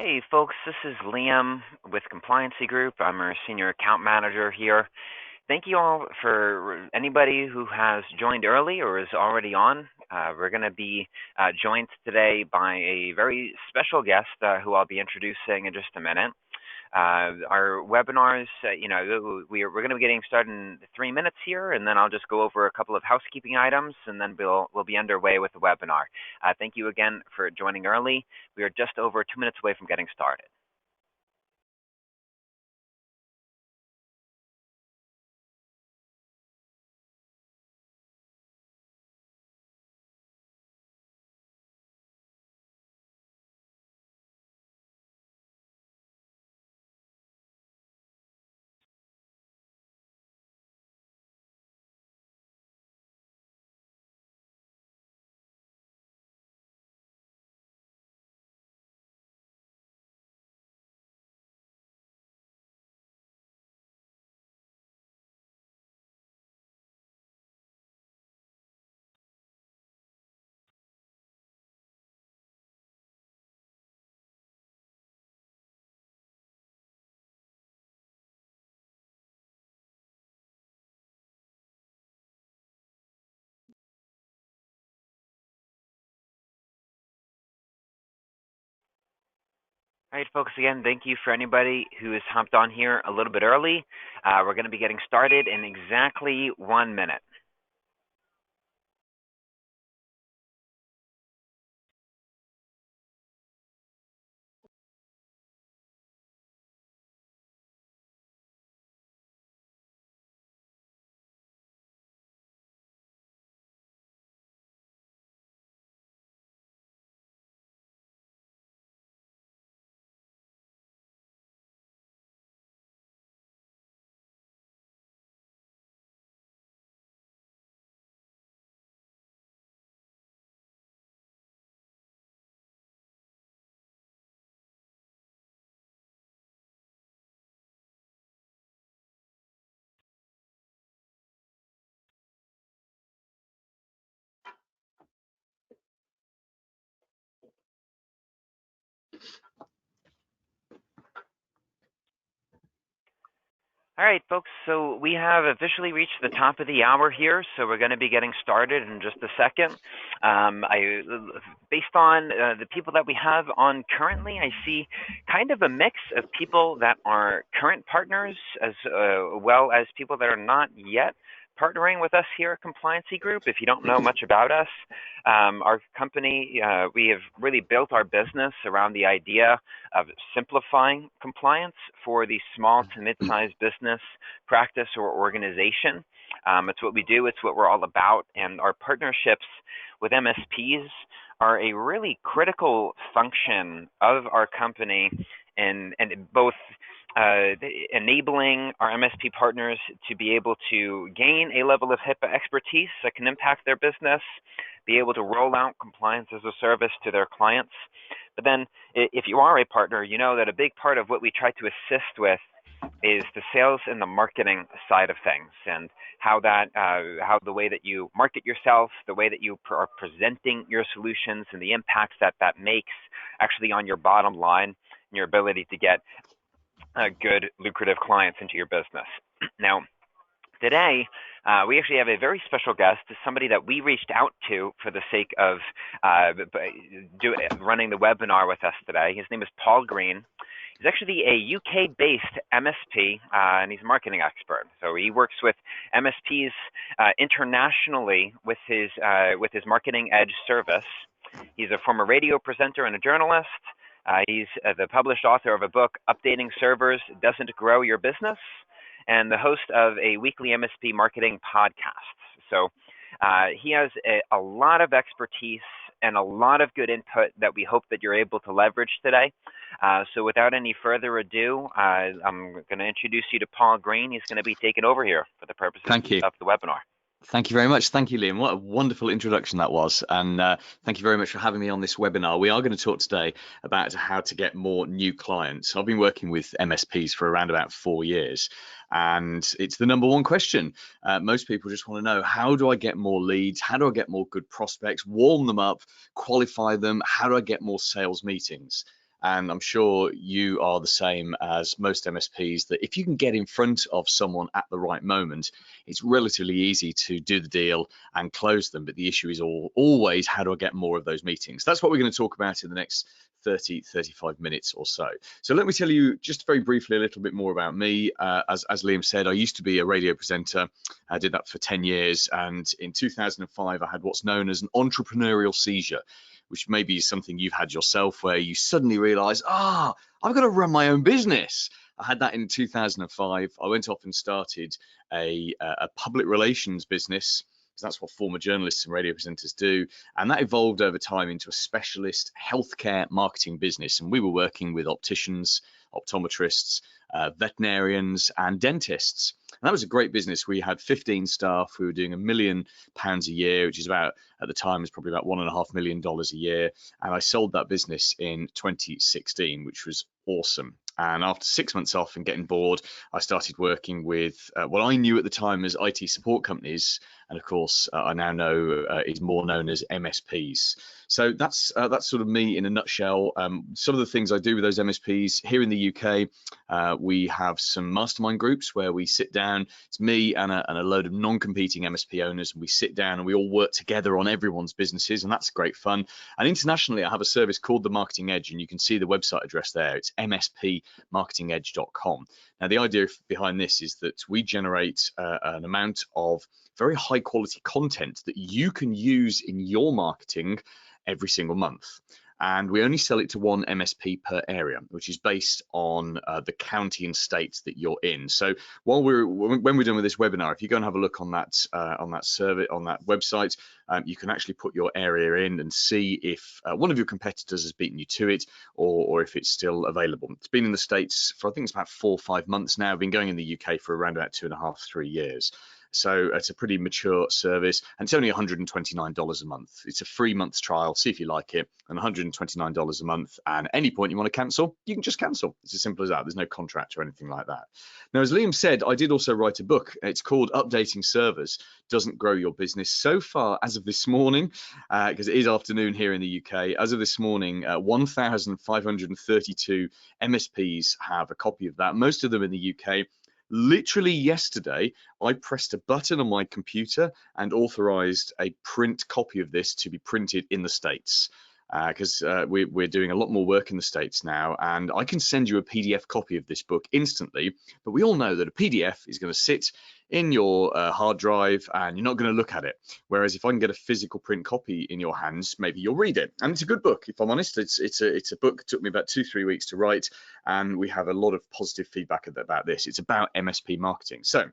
Hey folks, this is Liam with Compliancy Group. I'm our senior account manager here. Thank you all for anybody who has joined early or is already on. We're going to be joined today by a very special guest who I'll be introducing in just a minute. Our webinars, we're going to be getting started in 3 minutes here, and then I'll just go over a couple of housekeeping items, and then we'll be underway with the webinar. Thank you again for joining early. We are just over 2 minutes away from getting started. All right, folks, again, thank you for anybody who has hopped on here a little bit early. We're going to be getting started in exactly 1 minute. All right, folks, so we have officially reached the top of the hour here, so we're going to be getting started in just a second. Based on the people that we have on currently, I see kind of a mix of people that are current partners as well as people that are not yet partnering with us here at Compliancy Group. If you don't know much about us, our company, we have really built our business around the idea of simplifying compliance for the small to mid-sized business, practice, or organization. It's what we do. It's what we're all about. And our partnerships with MSPs are a really critical function of our company and both enabling our MSP partners to be able to gain a level of HIPAA expertise that can impact their business, be able to roll out compliance as a service to their clients. But then if you are a partner, you know that a big part of what we try to assist with is the sales and the marketing side of things, and how the way that you market yourself, the way that you are presenting your solutions, and the impacts that makes actually on your bottom line and your ability to get good, lucrative clients into your business. Now, today, we actually have a very special guest, somebody that we reached out to for the sake of running the webinar with us today. His name is Paul Green. He's actually a UK-based MSP, and he's a marketing expert. So he works with MSPs internationally with his Marketing Edge service. He's a former radio presenter and a journalist. He's the published author of a book, Updating Servers Doesn't Grow Your Business, and the host of a weekly MSP marketing podcast. So he has a lot of expertise and a lot of good input that we hope that you're able to leverage today. So without any further ado, I'm going to introduce you to Paul Green. He's going to be taking over here for the purposes of the webinar. Thank you very much. Thank you, Liam. What a wonderful introduction that was. And thank you very much for having me on this webinar. We are going to talk today about how to get more new clients. I've been working with MSPs for around about 4 years, and it's the number one question. Most people just want to know, how do I get more leads? How do I get more good prospects, warm them up, qualify them? How do I get more sales meetings? And I'm sure you are the same as most MSPs, that if you can get in front of someone at the right moment, it's relatively easy to do the deal and close them. But the issue is always, how do I get more of those meetings? That's what we're going to talk about in the next 35 minutes or so. So let me tell you just very briefly a little bit more about me. As Liam said, I used to be a radio presenter. I did that for 10 years. And in 2005, I had what's known as an entrepreneurial seizure, which may be something you've had yourself, where you suddenly realize, I've got to run my own business. I had that in 2005. I went off and started a public relations business, because that's what former journalists and radio presenters do. And that evolved over time into a specialist healthcare marketing business. And we were working with opticians, optometrists, veterinarians, and dentists. And that was a great business. We had 15 staff. We were doing £1 million a year, which is about, at the time, was probably about $1.5 million a year. And I sold that business in 2016, which was awesome. And after 6 months off and getting bored, I started working with what I knew at the time as IT support companies, and of course I now know is more known as MSPs. So that's sort of me in a nutshell. Some of the things I do with those MSPs here in the UK, we have some mastermind groups where we sit down. It's me and a load of non-competing MSP owners, and we sit down and we all work together on everyone's businesses, and that's great fun. And internationally, I have a service called the Marketing Edge, and you can see the website address there. It's mspmarketingedge.com. Now, the idea behind this is that we generate an amount of very high quality content that you can use in your marketing every single month. And we only sell it to one MSP per area, which is based on the county and state that you're in. So when we're done with this webinar, if you go and have a look on that survey, on that website, you can actually put your area in and see if one of your competitors has beaten you to it, or if it's still available. It's been in the States for, I think it's about 4 or 5 months now. Been going in the UK for around about 2.5, 3 years. So it's a pretty mature service, and it's only $129 a month. It's a free month's trial, see if you like it, and $129 a month. And at any point you want to cancel, you can just cancel. It's as simple as that. There's no contract or anything like that. Now, as Liam said, I did also write a book. It's called Updating Servers Doesn't Grow Your Business. So far, as of this morning, because it is afternoon here in the UK, as of this morning, 1,532 MSPs have a copy of that, most of them in the UK. Literally yesterday, I pressed a button on my computer and authorized a print copy of this to be printed in the States, because we're doing a lot more work in the States now, and I can send you a PDF copy of this book instantly. But we all know that a PDF is going to sit in your hard drive and you're not going to look at it. Whereas if I can get a physical print copy in your hands, maybe you'll read it. And it's a good book, if I'm honest. It's a book that took me about 2-3 weeks to write, and we have a lot of positive feedback about this. It's about MSP marketing. So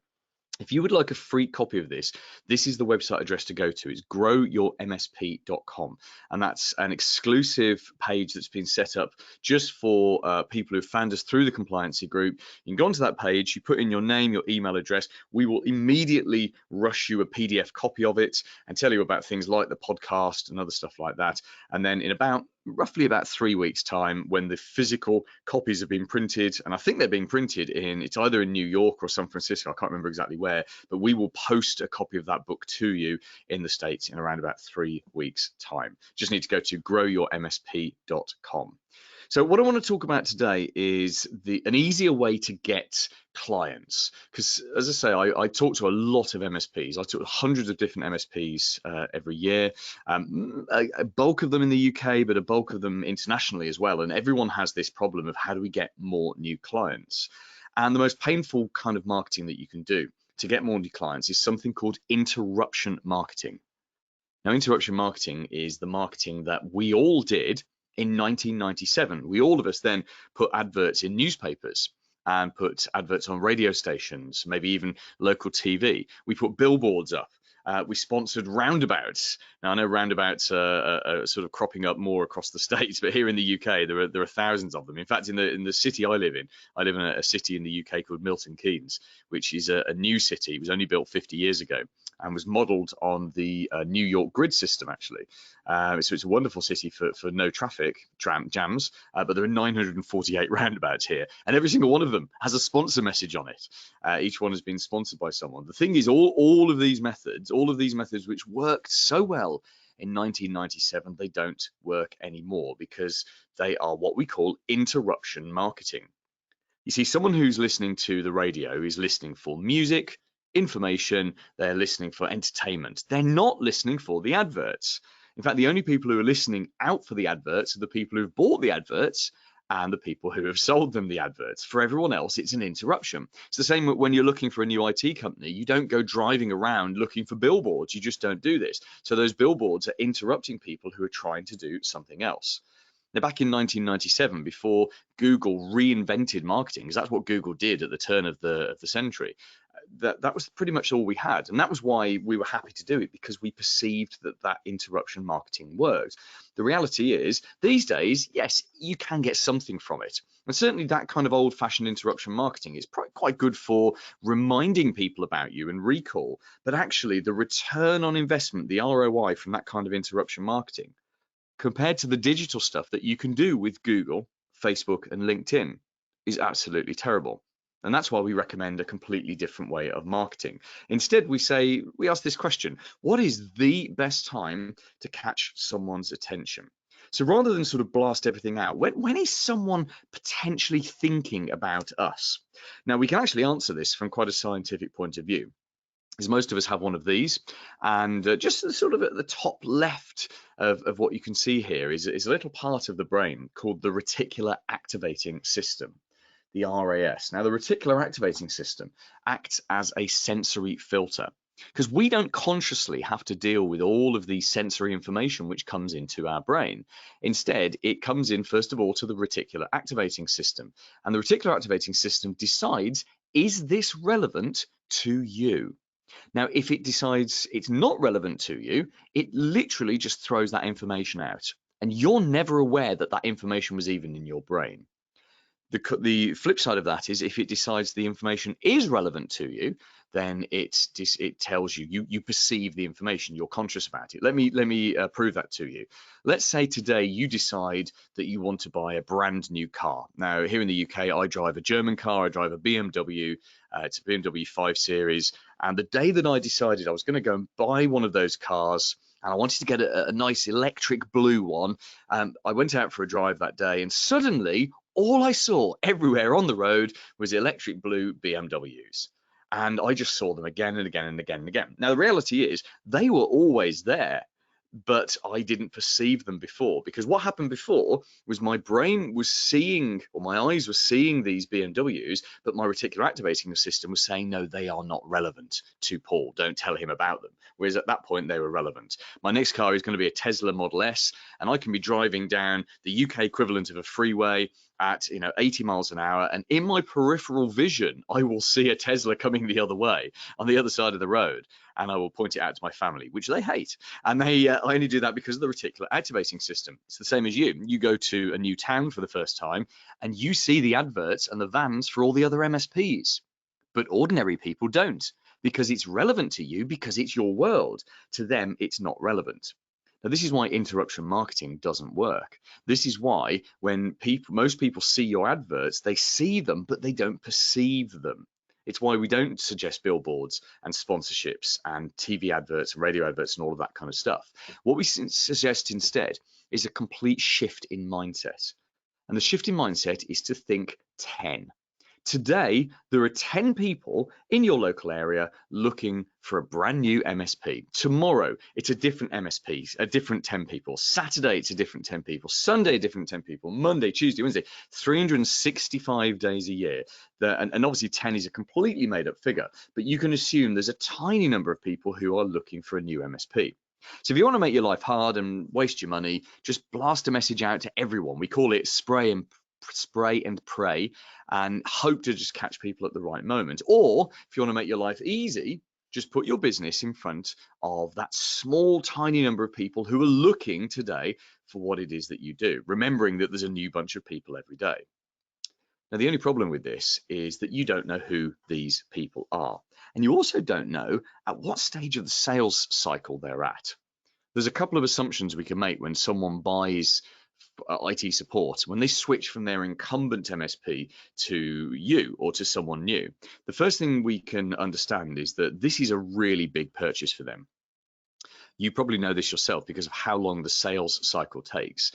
if you would like a free copy of this, this is the website address to go to. It's growyourmsp.com. And that's an exclusive page that's been set up just for people who've found us through the compliancy group. You can go onto that page, you put in your name, your email address. We will immediately rush you a PDF copy of it and tell you about things like the podcast and other stuff like that. And then in roughly about 3 weeks time, when the physical copies have been printed, and I think they're being printed it's either in New York or San Francisco, I can't remember exactly where, but we will post a copy of that book to you in the States in around about 3 weeks time. Just need to go to growyourmsp.com. So what I want to talk about today is an easier way to get clients, because as I say, I talk to a lot of MSPs. I talk to hundreds of different MSPs every year, a bulk of them in the UK, but a bulk of them internationally as well. And everyone has this problem of, how do we get more new clients? And the most painful kind of marketing that you can do to get more new clients is something called interruption marketing. Now, interruption marketing is the marketing that we all did in 1997. All of us then put adverts in newspapers and put adverts on radio stations, maybe even local TV. We put billboards up. We sponsored roundabouts. Now, I know roundabouts are sort of cropping up more across the States, but here in the UK, there are thousands of them. In fact, in the city I live in a city in the UK called Milton Keynes, which is a new city. It was only built 50 years ago and was modelled on the New York grid system, actually. So it's a wonderful city for no traffic jams, but there are 948 roundabouts here, and every single one of them has a sponsor message on it. Each one has been sponsored by someone. The thing is, all of these methods which worked so well in 1997, they don't work anymore because they are what we call interruption marketing. You see, someone who's listening to the radio is listening for music, information, they're listening for entertainment. They're not listening for the adverts. In fact, the only people who are listening out for the adverts are the people who've bought the adverts and the people who have sold them the adverts. For everyone else, it's an interruption. It's the same when you're looking for a new IT company. You don't go driving around looking for billboards. You just don't do this. So those billboards are interrupting people who are trying to do something else. Now, back in 1997, before Google reinvented marketing, because that's what Google did at the turn of the century, that was pretty much all we had. And that was why we were happy to do it, because we perceived that interruption marketing worked. The reality is, these days, yes, you can get something from it. And certainly that kind of old-fashioned interruption marketing is quite good for reminding people about you and recall. But actually, the return on investment, the ROI from that kind of interruption marketing, compared to the digital stuff that you can do with Google, Facebook, and LinkedIn, is absolutely terrible. And that's why we recommend a completely different way of marketing. Instead, we ask this question: what is the best time to catch someone's attention? So rather than sort of blast everything out, when is someone potentially thinking about us? Now, we can actually answer this from quite a scientific point of view, because most of us have one of these. And just sort of at the top left of what you can see here is a little part of the brain called the reticular activating system, the RAS. Now, the reticular activating system acts as a sensory filter, because we don't consciously have to deal with all of the sensory information which comes into our brain. Instead, it comes in, first of all, to the reticular activating system. And the reticular activating system decides, is this relevant to you? Now, if it decides it's not relevant to you, it literally just throws that information out. And you're never aware that that information was even in your brain. The flip side of that is, if it decides the information is relevant to you, then it tells you, you perceive the information, you're conscious about it. Let me prove that to you. Let's say today you decide that you want to buy a brand new car. Now, here in the UK, I drive a German car. I drive a BMW. It's a BMW 5 Series. And the day that I decided I was going to go and buy one of those cars, and I wanted to get a nice electric blue one, I went out for a drive that day, and suddenly all I saw everywhere on the road was electric blue BMWs. And I just saw them again and again and again and again. Now, the reality is they were always there, but I didn't perceive them before, because what happened before was my brain was seeing, or my eyes were seeing, these BMWs, but my reticular activating system was saying, no, they are not relevant to Paul. Don't tell him about them. Whereas at that point, they were relevant. My next car is going to be a Tesla Model S, and I can be driving down the UK equivalent of a freeway at 80 miles an hour, and in my peripheral vision, I will see a Tesla coming the other way on the other side of the road, and I will point it out to my family, which they hate. And I only do that because of the reticular activating system. It's the same as you. You go to a new town for the first time, and you see the adverts and the vans for all the other MSPs. But ordinary people don't, because it's relevant to you, because it's your world. To them, it's not relevant. Now, this is why interruption marketing doesn't work. This is why when most people see your adverts, they see them, but they don't perceive them. It's why we don't suggest billboards and sponsorships and TV adverts and radio adverts and all of that kind of stuff. What we suggest instead is a complete shift in mindset. And the shift in mindset is to think 10. Today, there are 10 people in your local area looking for a brand new MSP. Tomorrow, it's a different MSP, a different 10 people. Saturday, it's a different 10 people. Sunday, a different 10 people. Monday, Tuesday, Wednesday, 365 days a year. And obviously 10 is a completely made up figure, but you can assume there's a tiny number of people who are looking for a new MSP. So if you want to make your life hard and waste your money, just blast a message out to everyone. We call it spray and pray, and hope to just catch people at the right moment. Or if you want to make your life easy, just put your business in front of that small, tiny number of people who are looking today for what it is that you do, remembering that there's a new bunch of people every day. Now, the only problem with this is that you don't know who these people are. And you also don't know at what stage of the sales cycle they're at. There's a couple of assumptions we can make when someone buys IT support, when they switch from their incumbent MSP to you or to someone new. The first thing we can understand is that this is a really big purchase for them. You probably know this yourself because of how long the sales cycle takes.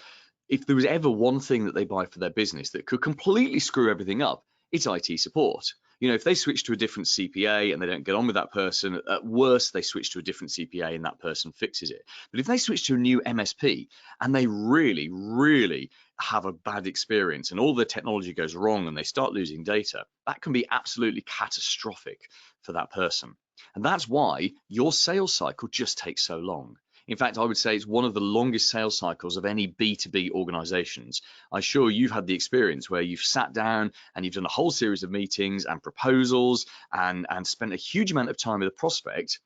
If there was ever one thing that they buy for their business that could completely screw everything up, it's IT support. If they switch to a different CPA and they don't get on with that person, at worst, they switch to a different CPA and that person fixes it. But if they switch to a new MSP and they really, really have a bad experience and all their technology goes wrong and they start losing data, that can be absolutely catastrophic for that person. And that's why your sales cycle just takes so long. In fact, I would say it's one of the longest sales cycles of any B2B organizations. I'm sure you've had the experience where you've sat down and you've done a whole series of meetings and proposals and spent a huge amount of time with a prospect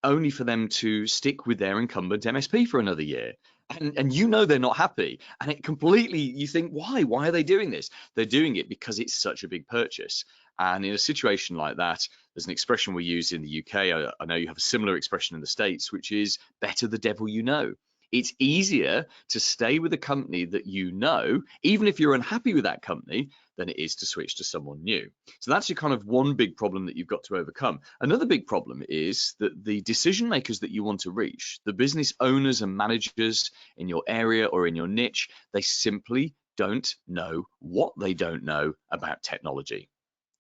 only for them to stick with their incumbent MSP for another year. And they're not happy. And it completely, you think, why? Why are they doing this? They're doing it because it's such a big purchase. And in a situation like that, there's an expression we use in the UK. I know you have a similar expression in the States, which is better the devil you know. It's easier to stay with a company that you know, even if you're unhappy with that company, than it is to switch to someone new. So that's your kind of one big problem that you've got to overcome. Another big problem is that the decision makers that you want to reach, the business owners and managers in your area or in your niche, they simply don't know what they don't know about technology.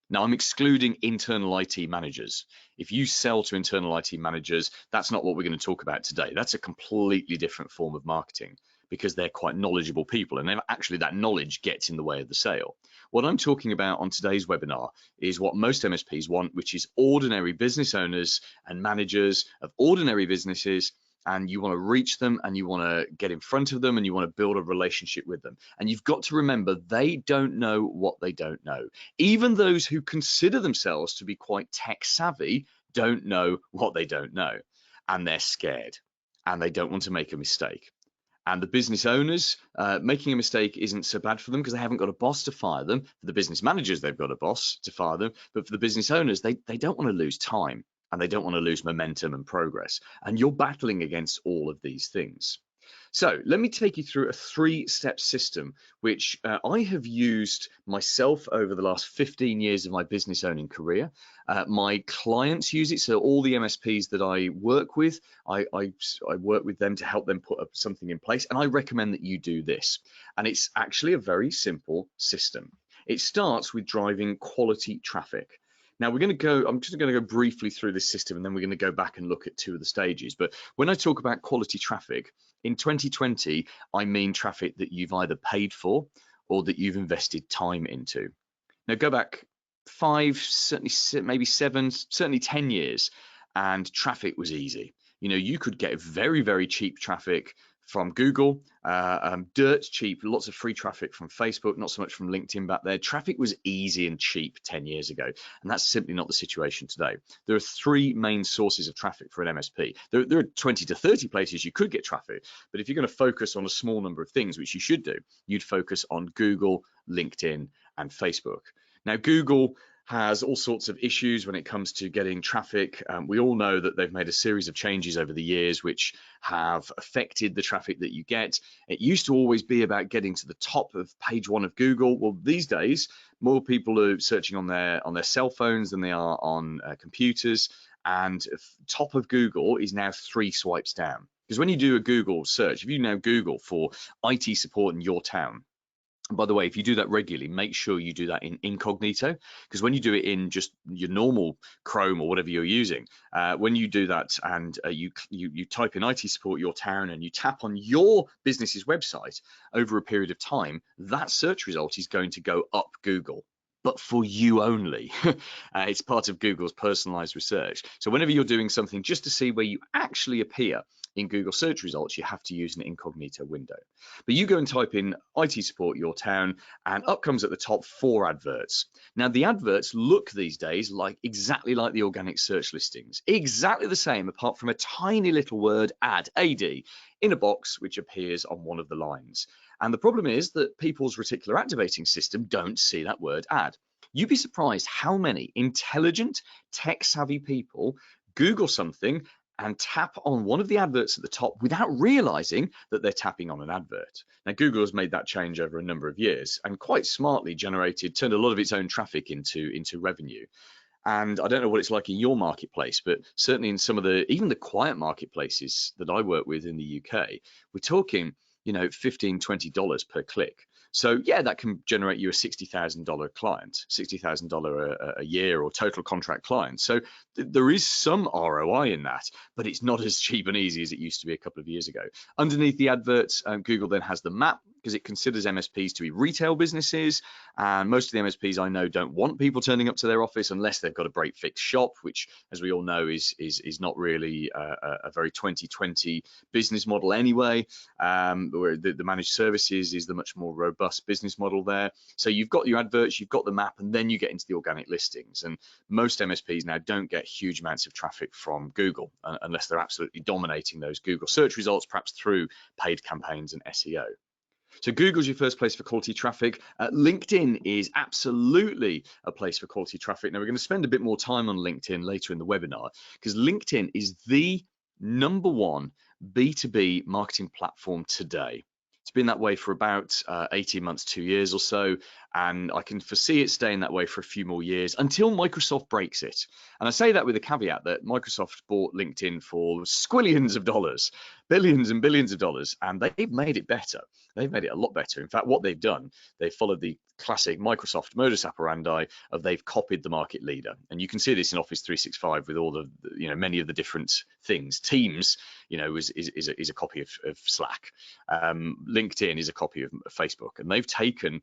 Now, I'm excluding internal IT managers. If you sell to internal IT managers, that's not what we're going to talk about today. That's a completely different form of marketing because they're quite knowledgeable people, and actually that knowledge gets in the way of the sale. What I'm talking about on today's webinar is what most MSPs want, which is ordinary business owners and managers of ordinary businesses, and you want to reach them and you want to get in front of them and you want to build a relationship with them. And you've got to remember, they don't know what they don't know. Even those who consider themselves to be quite tech savvy don't know what they don't know. And they're scared and they don't want to make a mistake. And the business owners, making a mistake isn't so bad for them because they haven't got a boss to fire them. For the business managers, they've got a boss to fire them. But for the business owners, they don't want to lose time. And they don't want to lose momentum and progress. And you're battling against all of these things. So let me take you through a 3-step system, which I have used myself over the last 15 years of my business owning career. My clients use it. So all the MSPs that I work with, I work with them to help them put up something in place. And I recommend that you do this. And it's actually a very simple system. It starts with driving quality traffic. Now I'm just going to go briefly through this system and then we're going to go back and look at 2 of the stages. But when I talk about quality traffic, in 2020, I mean traffic that you've either paid for or that you've invested time into. Now go back 5, certainly maybe 7, certainly 10 years, and traffic was easy. You could get very, very cheap traffic from Google, dirt cheap, lots of free traffic from Facebook, not so much from LinkedIn back there. Traffic was easy and cheap 10 years ago, and that's simply not the situation today. There are 3 main sources of traffic for an MSP. There are 20 to 30 places you could get traffic, but if you're going to focus on a small number of things, which you should do, you'd focus on Google, LinkedIn, and Facebook. Now, Google has all sorts of issues when it comes to getting traffic. We all know that they've made a series of changes over the years which have affected the traffic that you get. It used to always be about getting to the top of page 1 of Google. Well, these days, more people are searching on their cell phones than they are on computers. And top of Google is now 3 swipes down. Because when you do a Google search, if you now Google for IT support in your town, and by the way, if you do that regularly, make sure you do that in incognito, because when you do it in just your normal Chrome or whatever you're using, when you do that and you type in IT support your town and you tap on your business's website over a period of time, that search result is going to go up Google, but for you only. It's part of Google's personalized research. So whenever you're doing something just to see where you actually appear in Google search results, you have to use an incognito window. But you go and type in IT support your town, and up comes at the top 4 adverts. Now the adverts look these days exactly like the organic search listings, exactly the same, apart from a tiny little word ad, AD, in a box which appears on one of the lines. And the problem is that people's reticular activating system don't see that word ad. You'd be surprised how many intelligent, tech-savvy people Google something and tap on one of the adverts at the top without realizing that they're tapping on an advert. Now, Google has made that change over a number of years and quite smartly turned a lot of its own traffic into revenue. And I don't know what it's like in your marketplace, but certainly in some of even the quiet marketplaces that I work with in the UK, we're talking, $15, $20 per click. So yeah, that can generate you a $60,000 client, $60,000 a year or total contract client. So there is some ROI in that, but it's not as cheap and easy as it used to be a couple of years ago. Underneath the adverts, Google then has the map, because it considers MSPs to be retail businesses. And most of the MSPs I know don't want people turning up to their office unless they've got a break fix shop, which, as we all know, is not really a very 2020 business model anyway. Where the managed services is the much more robust business model there. So you've got your adverts, you've got the map, and then you get into the organic listings. And most MSPs now don't get huge amounts of traffic from Google unless they're absolutely dominating those Google search results, perhaps through paid campaigns and SEO. So Google's your first place for quality traffic. LinkedIn is absolutely a place for quality traffic. Now, we're going to spend a bit more time on LinkedIn later in the webinar, because LinkedIn is the #1 B2B marketing platform today. It's been that way for about 18 months, 2 years or so, and I can foresee it staying that way for a few more years until Microsoft breaks it. And I say that with a caveat that Microsoft bought LinkedIn for squillions of dollars, billions and billions of dollars, and they've made it better. They've made it a lot better. In fact, what they've done, they've followed the classic Microsoft modus operandi of they've copied the market leader. And you can see this in Office 365 with all the, many of the different things. Teams, is a copy of Slack. LinkedIn is a copy of Facebook, and they've taken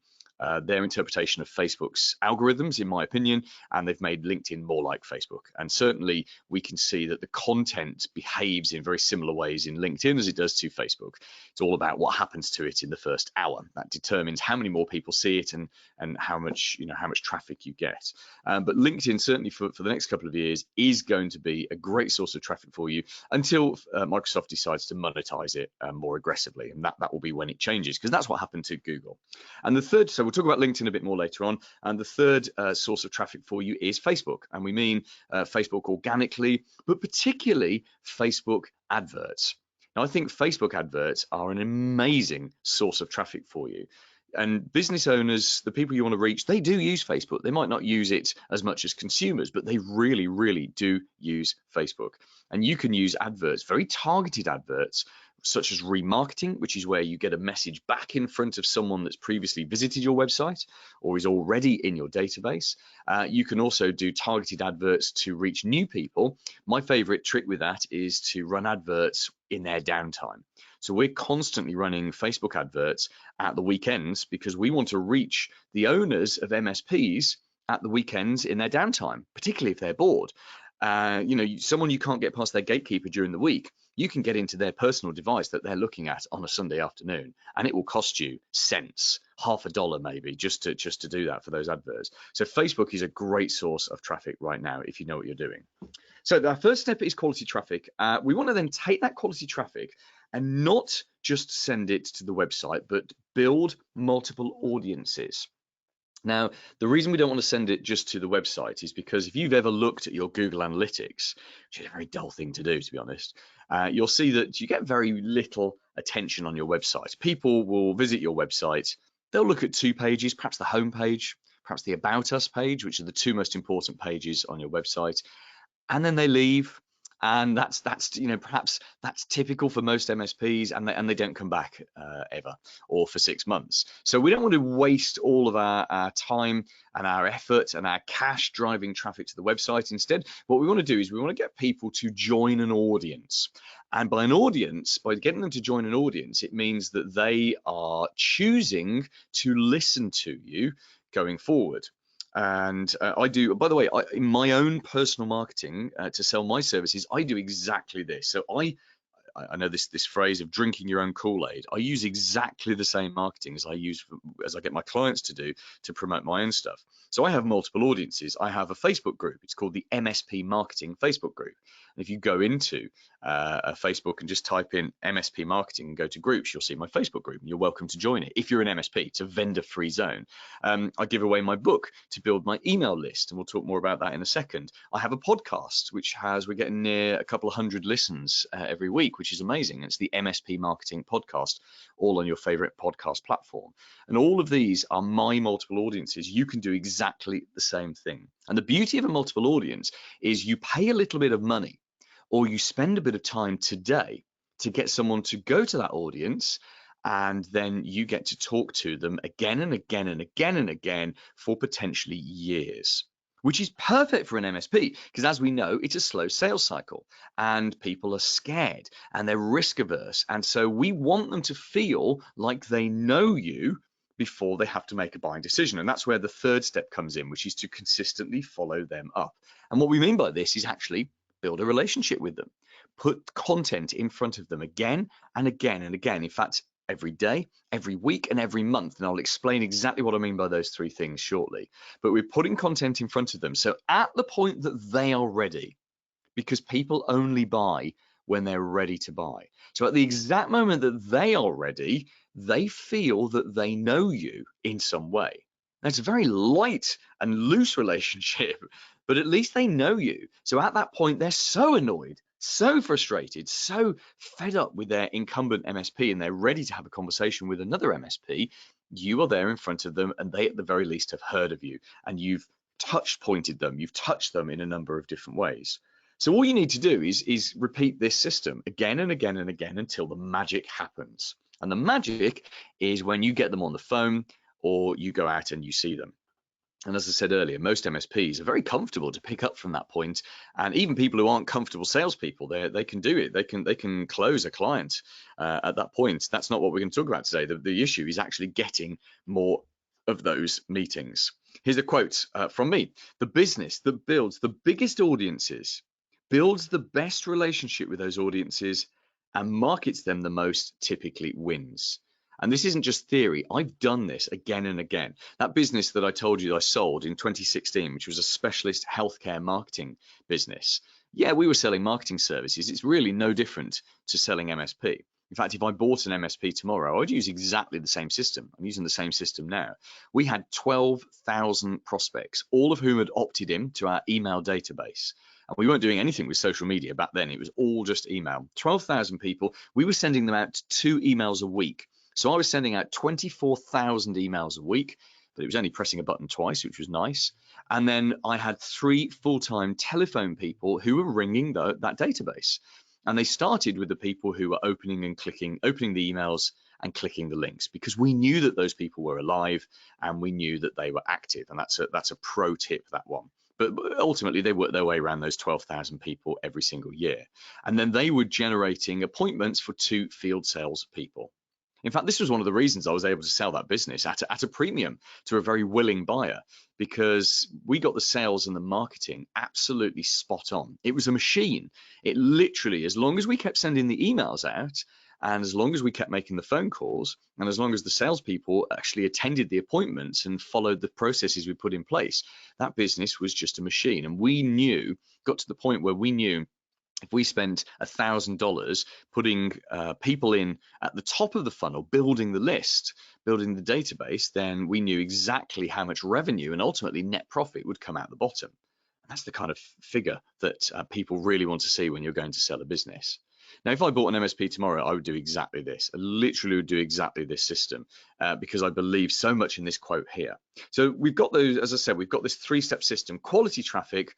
their interpretation of Facebook's algorithms, in my opinion, and they've made LinkedIn more like Facebook. And certainly we can see that the content behaves in very similar ways in LinkedIn as it does to Facebook. It's all about what happens to it in the first hour. That determines how many more people see it and how much traffic you get. But LinkedIn, certainly for the next couple of years, is going to be a great source of traffic for you until Microsoft decides to monetize it more aggressively. And that will be when it changes, because that's what happened to Google. And the third, so we'll talk about LinkedIn a bit more later on. And the third source of traffic for you is Facebook. And we mean Facebook organically, but particularly Facebook adverts. Now, I think Facebook adverts are an amazing source of traffic for you. And business owners, the people you want to reach, they do use Facebook. They might not use it as much as consumers, but they really, really do use Facebook. And you can use adverts, very targeted adverts, such as remarketing, which is where you get a message back in front of someone that's previously visited your website or is already in your database. You can also do targeted adverts to reach new people. My favorite trick with that is to run adverts in their downtime. So we're constantly running Facebook adverts at the weekends because we want to reach the owners of MSPs at the weekends in their downtime, particularly if they're bored. Someone you can't get past their gatekeeper during the week, you can get into their personal device that they're looking at on a Sunday afternoon, and it will cost you cents, half a dollar maybe, just to do that for those adverts. So Facebook is a great source of traffic right now if you know what you're doing. So our first step is quality traffic. We want to then take that quality traffic and not just send it to the website, but build multiple audiences. Now, the reason we don't want to send it just to the website is because if you've ever looked at your Google Analytics, which is a very dull thing to do, to be honest, you'll see that you get very little attention on your website. People will visit your website, they'll look at 2 pages, perhaps the home page, perhaps the About Us page, which are the 2 most important pages on your website, and then they leave. And that's perhaps that's typical for most MSPs, and they don't come back ever, or for 6 months. So we don't want to waste all of our time and our effort and our cash driving traffic to the website. Instead, what we want to do is we want to get people to join an audience. And by an audience, by getting them to join an audience, it means that they are choosing to listen to you going forward. And I do, by the way, in my own personal marketing to sell my services, I do exactly this. So I know this phrase of drinking your own Kool-Aid. I use exactly the same marketing as I get my clients to do to promote my own stuff. So I have multiple audiences. I have a Facebook group. It's called the MSP Marketing Facebook group. And if you go into Facebook and just type in MSP Marketing and go to groups, you'll see my Facebook group. And you're welcome to join it. If you're an MSP, it's a vendor-free zone. I give away my book to build my email list, and we'll talk more about that in a second. I have a podcast, we're getting near a couple of hundred listens every week, which is amazing. It's the MSP Marketing Podcast, all on your favorite podcast platform. And all of these are my multiple audiences. You can do exactly the same thing. And the beauty of a multiple audience is you pay a little bit of money, or you spend a bit of time today to get someone to go to that audience, and then you get to talk to them again and again and again and again for potentially years, which is perfect for an MSP because, as we know, it's a slow sales cycle and people are scared and they're risk averse. And so we want them to feel like they know you before they have to make a buying decision. And that's where the third step comes in, which is to consistently follow them up. And what we mean by this is actually build a relationship with them, put content in front of them again and again and again. In fact, every day, every week, and every month. And I'll explain exactly what I mean by those three things shortly. But we're putting content in front of them. So at the point that they are ready, because people only buy when they're ready to buy. So at the exact moment that they are ready, they feel that they know you in some way. Now, it's a very light and loose relationship, but at least they know you. So at that point, they're so annoyed, so frustrated, so fed up with their incumbent MSP, and they're ready to have a conversation with another MSP. You are there in front of them, and they at the very least have heard of you, and you've pointed them, you've touched them in a number of different ways. So all you need to do is repeat this system again and again and again until the magic happens. And the magic is when you get them on the phone or you go out and you see them. And as I said earlier, most MSPs are very comfortable to pick up from that point. And even people who aren't comfortable salespeople, they can do it. They can close a client at that point. That's not what we're going to talk about today. The issue is actually getting more of those meetings. Here's a quote from me. The business that builds the biggest audiences, builds the best relationship with those audiences, and markets them the most typically wins. And this isn't just theory. I've done this again and again. That business that I told you that I sold in 2016, which was a specialist healthcare marketing business. Yeah, we were selling marketing services. It's really no different to selling MSP. In fact, if I bought an MSP tomorrow, I'd use exactly the same system. I'm using the same system now. We had 12,000 prospects, all of whom had opted in to our email database. And we weren't doing anything with social media back then. It was all just email. 12,000 people. We were sending them out 2 emails a week. So I was sending out 24,000 emails a week, but it was only pressing a button twice, which was nice. And then I had 3 full-time telephone people who were ringing that database. And they started with the people who were opening the emails and clicking the links, because we knew that those people were alive and we knew that they were active. And that's a pro tip, that one. But ultimately, they worked their way around those 12,000 people every single year. And then they were generating appointments for 2 field sales people. In fact, this was one of the reasons I was able to sell that business at a premium to a very willing buyer, because we got the sales and the marketing absolutely spot on. It was a machine. It literally, as long as we kept sending the emails out, and as long as we kept making the phone calls, and as long as the salespeople actually attended the appointments and followed the processes we put in place, that business was just a machine. And we got to the point where we knew if we spent $1,000 putting people in at the top of the funnel, building the list, building the database, then we knew exactly how much revenue and ultimately net profit would come out the bottom. And that's the kind of figure that people really want to see when you're going to sell a business. Now, if I bought an MSP tomorrow, I would do exactly this. I literally would do exactly this system because I believe so much in this quote here. So we've got those, as I said, we've got this 3-step system: quality traffic,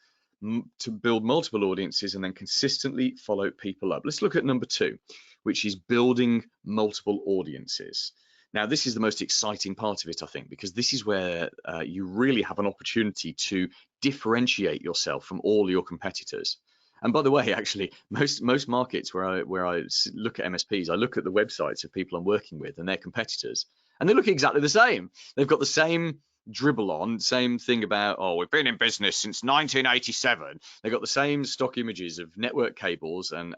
to build multiple audiences, and then consistently follow people up. Let's look at number 2, which is building multiple audiences. Now, this is the most exciting part of it, I think, because this is where you really have an opportunity to differentiate yourself from all your competitors. And by the way, actually, most markets where I look at MSPs, I look at the websites of people I'm working with and their competitors, and they look exactly the same. They've got the same dribble on, same thing about, oh, we've been in business since 1987. They've got the same stock images of network cables and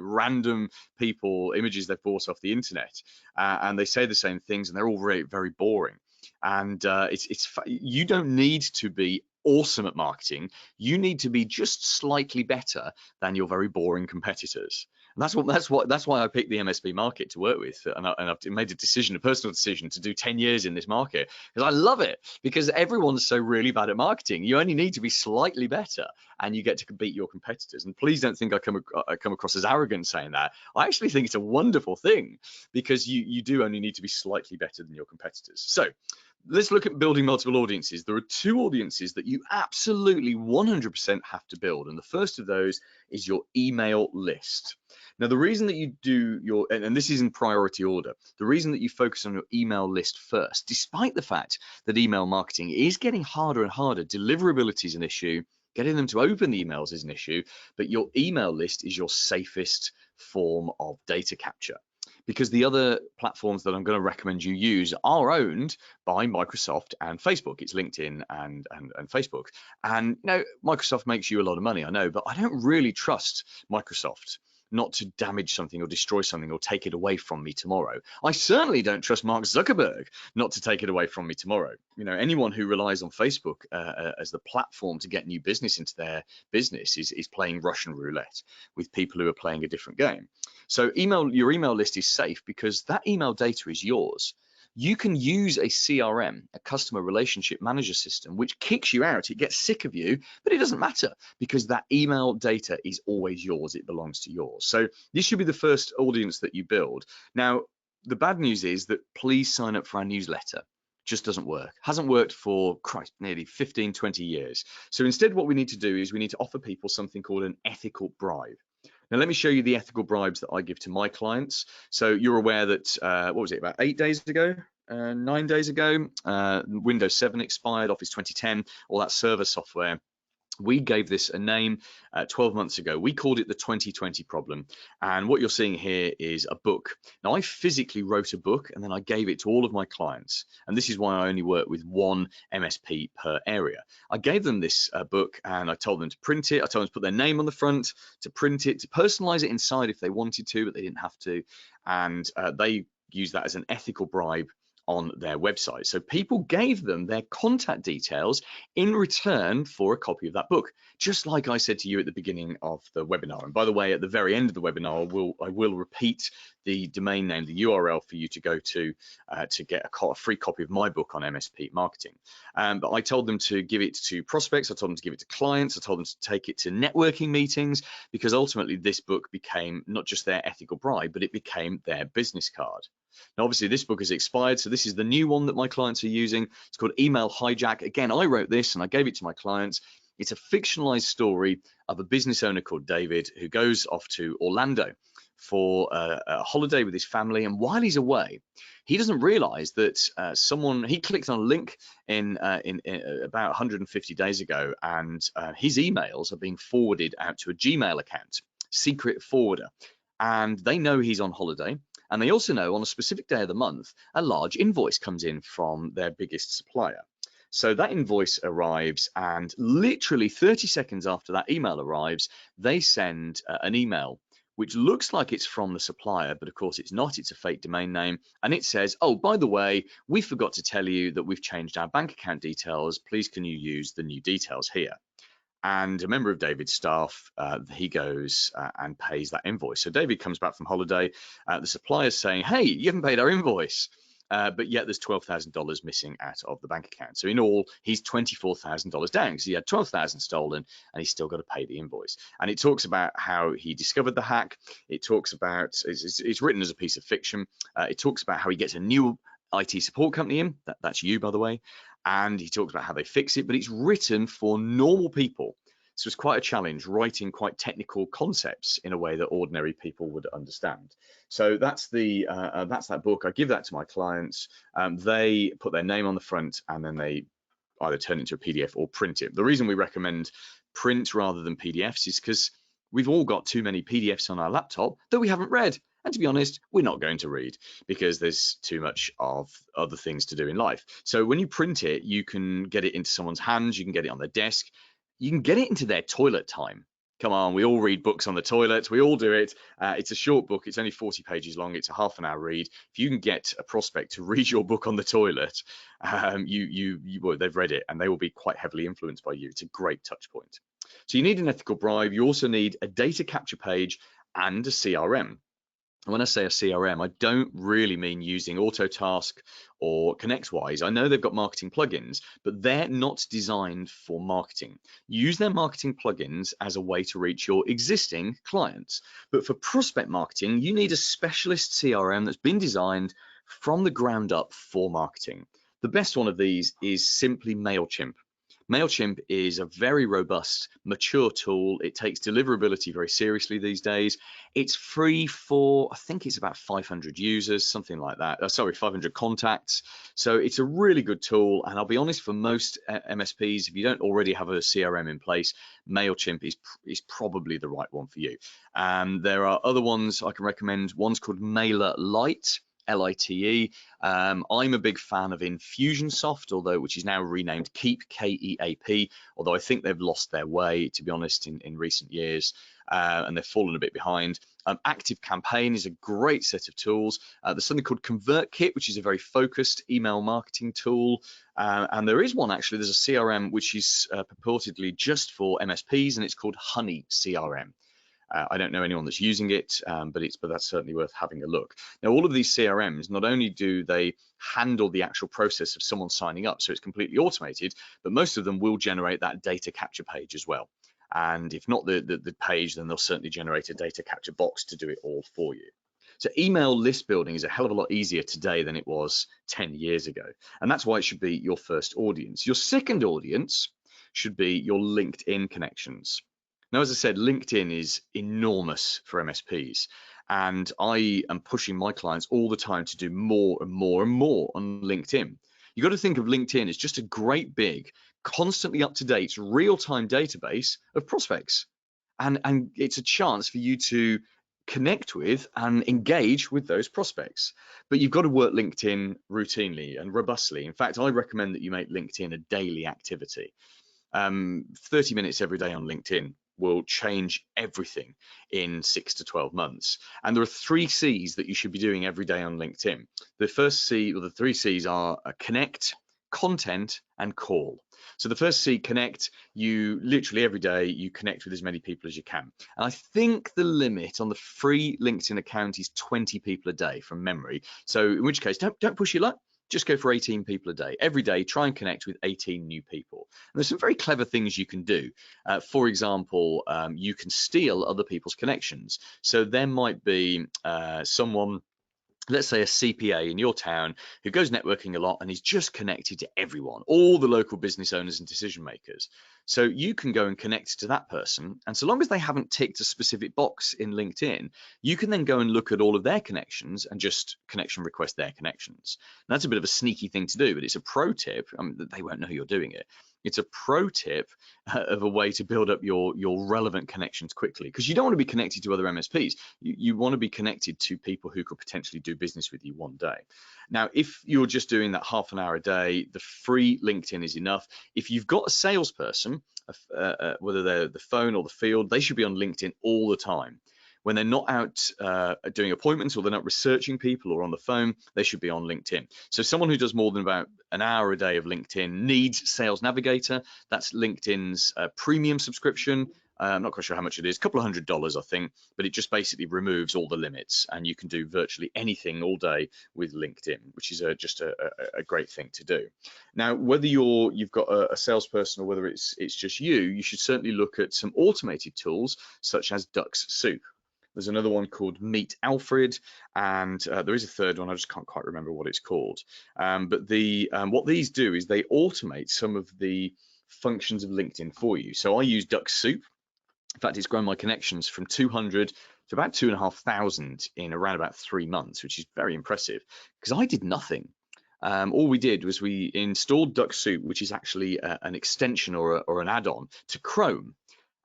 random people images they've bought off the internet, and they say the same things, and they're all very, very boring. And you don't need to be awesome at marketing. You need to be just slightly better than your very boring competitors. And that's why I picked the MSP market to work with, and I've made a personal decision to do 10 years in this market because I love it. Because everyone's so really bad at marketing. You only need to be slightly better, and you get to beat your competitors. And please don't think I come across as arrogant saying that. I actually think it's a wonderful thing because you do only need to be slightly better than your competitors. So let's look at building multiple audiences. There are two audiences that you absolutely 100% have to build, and the first of those is your email list. Now, the reason that you do and this is in priority order, the reason that you focus on your email list first, despite the fact that email marketing is getting harder and harder, deliverability is an issue, getting them to open the emails is an issue, but your email list is your safest form of data capture. Because the other platforms that I'm going to recommend you use are owned by Microsoft and Facebook. It's LinkedIn and Facebook. And Microsoft makes you a lot of money, I know, but I don't really trust Microsoft not to damage something or destroy something or take it away from me tomorrow. I certainly don't trust Mark Zuckerberg not to take it away from me tomorrow. Anyone who relies on Facebook as the platform to get new business into their business is playing Russian roulette with people who are playing a different game. So your email list is safe because that email data is yours. You can use a CRM, a customer relationship manager system, which kicks you out. It gets sick of you, but it doesn't matter because that email data is always yours. It belongs to yours. So this should be the first audience that you build. Now, the bad news is that please sign up for our newsletter. Just doesn't work. Hasn't worked for nearly 15, 20 years. So instead, what we need to do is we need to offer people something called an ethical bribe. Now, let me show you the ethical bribes that I give to my clients. So you're aware that, about 8 days ago, 9 days ago, Windows 7 expired, Office 2010, all that server software. We gave this a name 12 months ago. We called it the 2020 problem. And what you're seeing here is a book. Now, I physically wrote a book and then I gave it to all of my clients. And this is why I only work with one MSP per area. I gave them this book and I told them to print it. I told them to put their name on the front, to print it, to personalize it inside if they wanted to, but they didn't have to. And they used that as an ethical bribe on their website. So people gave them their contact details in return for a copy of that book, just like I said to you at the beginning of the webinar. And by the way, at the very end of the webinar, I will repeat the domain name, the URL for you to go to get a free copy of my book on MSP marketing. But I told them to give it to prospects. I told them to give it to clients. I told them to take it to networking meetings, because ultimately this book became not just their ethical bribe, but it became their business card. Now, obviously, this book has expired, so this is the new one that my clients are using. It's called Email Hijack. Again, I wrote this and I gave it to my clients. It's a fictionalized story of a business owner called David who goes off to Orlando for a holiday with his family. And while he's away, he doesn't realize that he clicked on a link in about 150 days ago, and his emails are being forwarded out to a Gmail account, secret forwarder. And they know he's on holiday. And they also know on a specific day of the month, a large invoice comes in from their biggest supplier. So that invoice arrives, and literally 30 seconds after that email arrives, they send an email which looks like it's from the supplier, but of course it's not. It's a fake domain name. And it says, oh, by the way, we forgot to tell you that we've changed our bank account details. Please, can you use the new details here? And a member of David's staff, he goes and pays that invoice. So David comes back from holiday. The supplier's saying, hey, you haven't paid our invoice. But yet there's $12,000 missing out of the bank account. So in all, he's $24,000 down because he had $12,000 stolen and he's still got to pay the invoice. And it talks about how he discovered the hack. It talks about, it's written as a piece of fiction. It talks about how he gets a new IT support company in. That's you, by the way. And he talks about how they fix it, but it's written for normal people. So it's quite a challenge writing quite technical concepts in a way that ordinary people would understand. So that's that book. I give that to my clients. They put their name on the front and then they either turn it into a PDF or print it. The reason we recommend print rather than PDFs is because we've all got too many PDFs on our laptop that we haven't read. And to be honest, we're not going to read because there's too much of other things to do in life. So when you print it, you can get it into someone's hands, you can get it on their desk, you can get it into their toilet time. Come on, we all read books on the toilet, we all do it. It's a short book, it's only 40 pages long, it's a half an hour read. If you can get a prospect to read your book on the toilet, they've read it and they will be quite heavily influenced by you. It's a great touch point. So you need an ethical bribe, you also need a data capture page and a CRM. And when I say a CRM, I don't really mean using Autotask or ConnectWise. I know they've got marketing plugins, but they're not designed for marketing. Use their marketing plugins as a way to reach your existing clients. But for prospect marketing, you need a specialist CRM that's been designed from the ground up for marketing. The best one of these is simply MailChimp. MailChimp is a very robust, mature tool. It takes deliverability very seriously these days. It's free for, I think it's about 500 users, something like that. Sorry, 500 contacts. So it's a really good tool. And I'll be honest, for most MSPs, if you don't already have a CRM in place, MailChimp is probably the right one for you. There are other ones I can recommend. One's called MailerLite. LITE. I'm a big fan of Infusionsoft, which is now renamed Keep, KEAP, although I think they've lost their way, to be honest, in recent years, and they've fallen a bit behind. Active Campaign is a great set of tools. There's something called ConvertKit, which is a very focused email marketing tool. And there is one, actually, there's a CRM which is purportedly just for MSPs, and it's called Honey CRM. I don't know anyone that's using it, but that's certainly worth having a look. Now, all of these CRMs, not only do they handle the actual process of someone signing up, so it's completely automated, but most of them will generate that data capture page as well. And if not the page, then they'll certainly generate a data capture box to do it all for you. So email list building is a hell of a lot easier today than it was 10 years ago. And that's why it should be your first audience. Your second audience should be your LinkedIn connections. Now, as I said, LinkedIn is enormous for MSPs, and I am pushing my clients all the time to do more and more and more on LinkedIn. You've got to think of LinkedIn as just a great big, constantly up-to-date, real-time database of prospects. And it's a chance for you to connect with and engage with those prospects. But you've got to work LinkedIn routinely and robustly. In fact, I recommend that you make LinkedIn a daily activity. 30 minutes every day on LinkedIn will change everything in 6 to 12 months. And there are 3 C's that you should be doing every day on LinkedIn. The first C, or the 3 C's are connect, content, and call. So the first C, connect, you literally every day, you connect with as many people as you can. And I think the limit on the free LinkedIn account is 20 people a day from memory. So in which case, don't push your luck. Just go for 18 people a day. Every day, try and connect with 18 new people. And there's some very clever things you can do. For example, you can steal other people's connections. So there might be someone, let's say a CPA in your town who goes networking a lot and is just connected to everyone, all the local business owners and decision makers. So you can go and connect to that person. And so long as they haven't ticked a specific box in LinkedIn, you can then go and look at all of their connections and just connection request their connections. And that's a bit of a sneaky thing to do, but it's a pro tip. I mean, they won't know you're doing it. It's a pro tip of a way to build up your relevant connections quickly, because you don't want to be connected to other MSPs. You want to be connected to people who could potentially do business with you one day. Now, if you're just doing that half an hour a day, the free LinkedIn is enough. If you've got a salesperson, whether they're the phone or the field, they should be on LinkedIn all the time. When they're not out doing appointments or they're not researching people or on the phone, they should be on LinkedIn. So someone who does more than about an hour a day of LinkedIn needs Sales Navigator. That's LinkedIn's premium subscription. I'm not quite sure how much it is, a couple of $100, I think, but it just basically removes all the limits and you can do virtually anything all day with LinkedIn, which is just a great thing to do. Now, whether you've got a salesperson or whether it's just you should certainly look at some automated tools such as Dux-Soup. There's another one called Meet Alfred, and there is a third one. I just can't quite remember what it's called. But what these do is they automate some of the functions of LinkedIn for you. So I use Dux-Soup. In fact, it's grown my connections from 200 to about 2,500 in around about 3 months, which is very impressive because I did nothing. All we did was we installed Dux-Soup, which is actually an extension or an add-on to Chrome.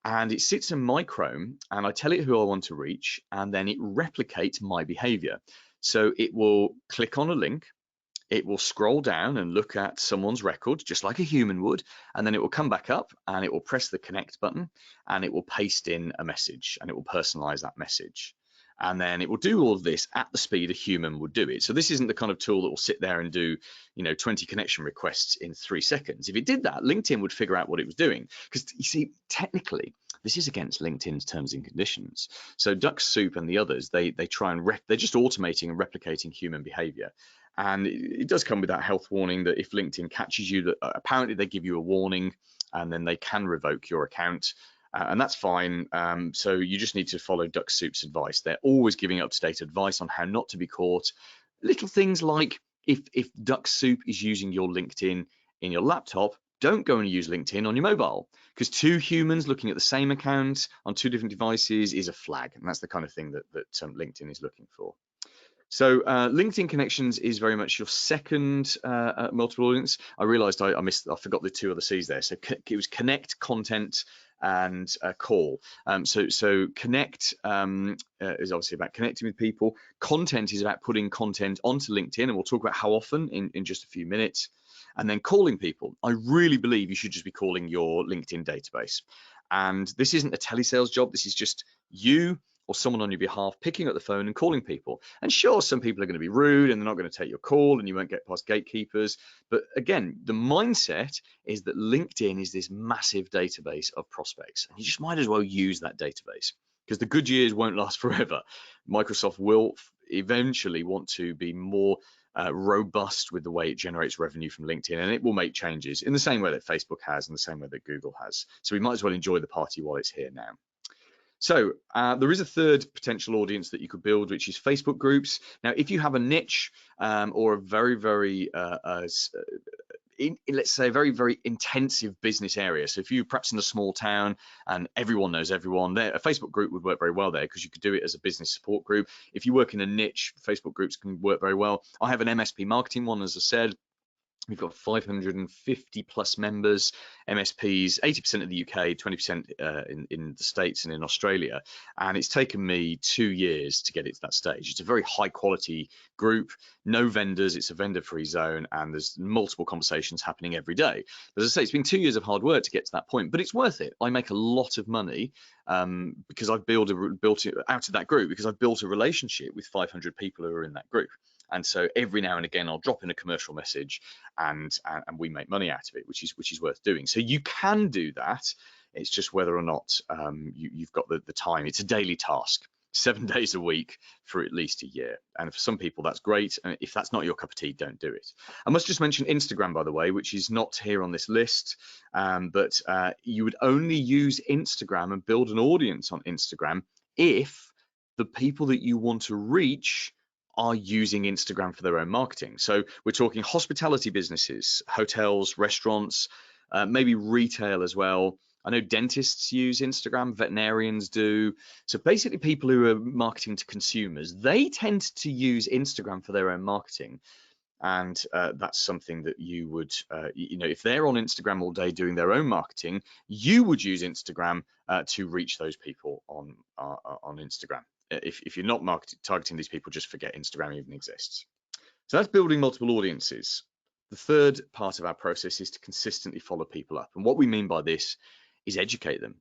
And it sits in my Chrome and I tell it who I want to reach, and then it replicates my behavior. So it will click on a link, it will scroll down and look at someone's record, just like a human would, and then it will come back up and it will press the connect button and it will paste in a message and it will personalize that message. And then it will do all of this at the speed a human would do it. So this isn't the kind of tool that will sit there and do, 20 connection requests in 3 seconds. If it did that, LinkedIn would figure out what it was doing. Because you see, technically, This is against LinkedIn's terms and conditions. So Dux-Soup and the others, they try and they're just automating and replicating human behavior. And it does come with that health warning that if LinkedIn catches you, that apparently they give you a warning and then they can revoke your account. And that's fine. So you just need to follow Dux-Soup's advice. They're always giving up-to-date advice on how not to be caught. Little things like if Dux-Soup is using your LinkedIn in your laptop, don't go and use LinkedIn on your mobile, because two humans looking at the same account on two different devices is a flag, and that's the kind of thing that LinkedIn is looking for. So LinkedIn Connections is very much your second multiple audience. I realized I forgot the two other C's there. So it was connect, content, and call. So connect is obviously about connecting with people. Content is about putting content onto LinkedIn, and we'll talk about how often in just a few minutes. And then calling people. I really believe you should just be calling your LinkedIn database. And this isn't a telesales job. This is just you or someone on your behalf picking up the phone and calling people. And sure, some people are going to be rude and they're not going to take your call and you won't get past gatekeepers. But again, the mindset is that LinkedIn is this massive database of prospects. And you just might as well use that database, because the good years won't last forever. Microsoft will eventually want to be more robust with the way it generates revenue from LinkedIn, and it will make changes in the same way that Facebook has, and the same way that Google has. So we might as well enjoy the party while it's here now. So there is a third potential audience that you could build, which is Facebook groups. Now, if you have a niche or a very, very let's say a very, very intensive business area. So if you're perhaps in a small town and everyone knows everyone, there, a Facebook group would work very well there, because you could do it as a business support group. If you work in a niche, Facebook groups can work very well. I have an MSP marketing one, as I said. We've got 550 plus members, MSPs, 80% of the UK, 20% in the States and in Australia. And it's taken me 2 years to get it to that stage. It's a very high quality group, no vendors, it's a vendor-free zone, and there's multiple conversations happening every day. But as I say, it's been 2 years of hard work to get to that point, but it's worth it. I make a lot of money because I've built it out of that group, because I've built a relationship with 500 people who are in that group. And so every now and again, I'll drop in a commercial message and we make money out of it, which is worth doing. So you can do that. It's just whether or not you've got the time. It's a daily task, 7 days a week for at least a year. And for some people, that's great. And if that's not your cup of tea, don't do it. I must just mention Instagram, by the way, which is not here on this list. But you would only use Instagram and build an audience on Instagram if the people that you want to reach are using Instagram for their own marketing. So we're talking hospitality businesses, hotels, restaurants, maybe retail as well. I know dentists use Instagram, veterinarians do. So basically people who are marketing to consumers, they tend to use Instagram for their own marketing. And that's something that you would, if they're on Instagram all day doing their own marketing, you would use Instagram to reach those people on Instagram. If you're not targeting these people, just forget Instagram even exists. So that's building multiple audiences. The third part of our process is to consistently follow people up. And what we mean by this is educate them,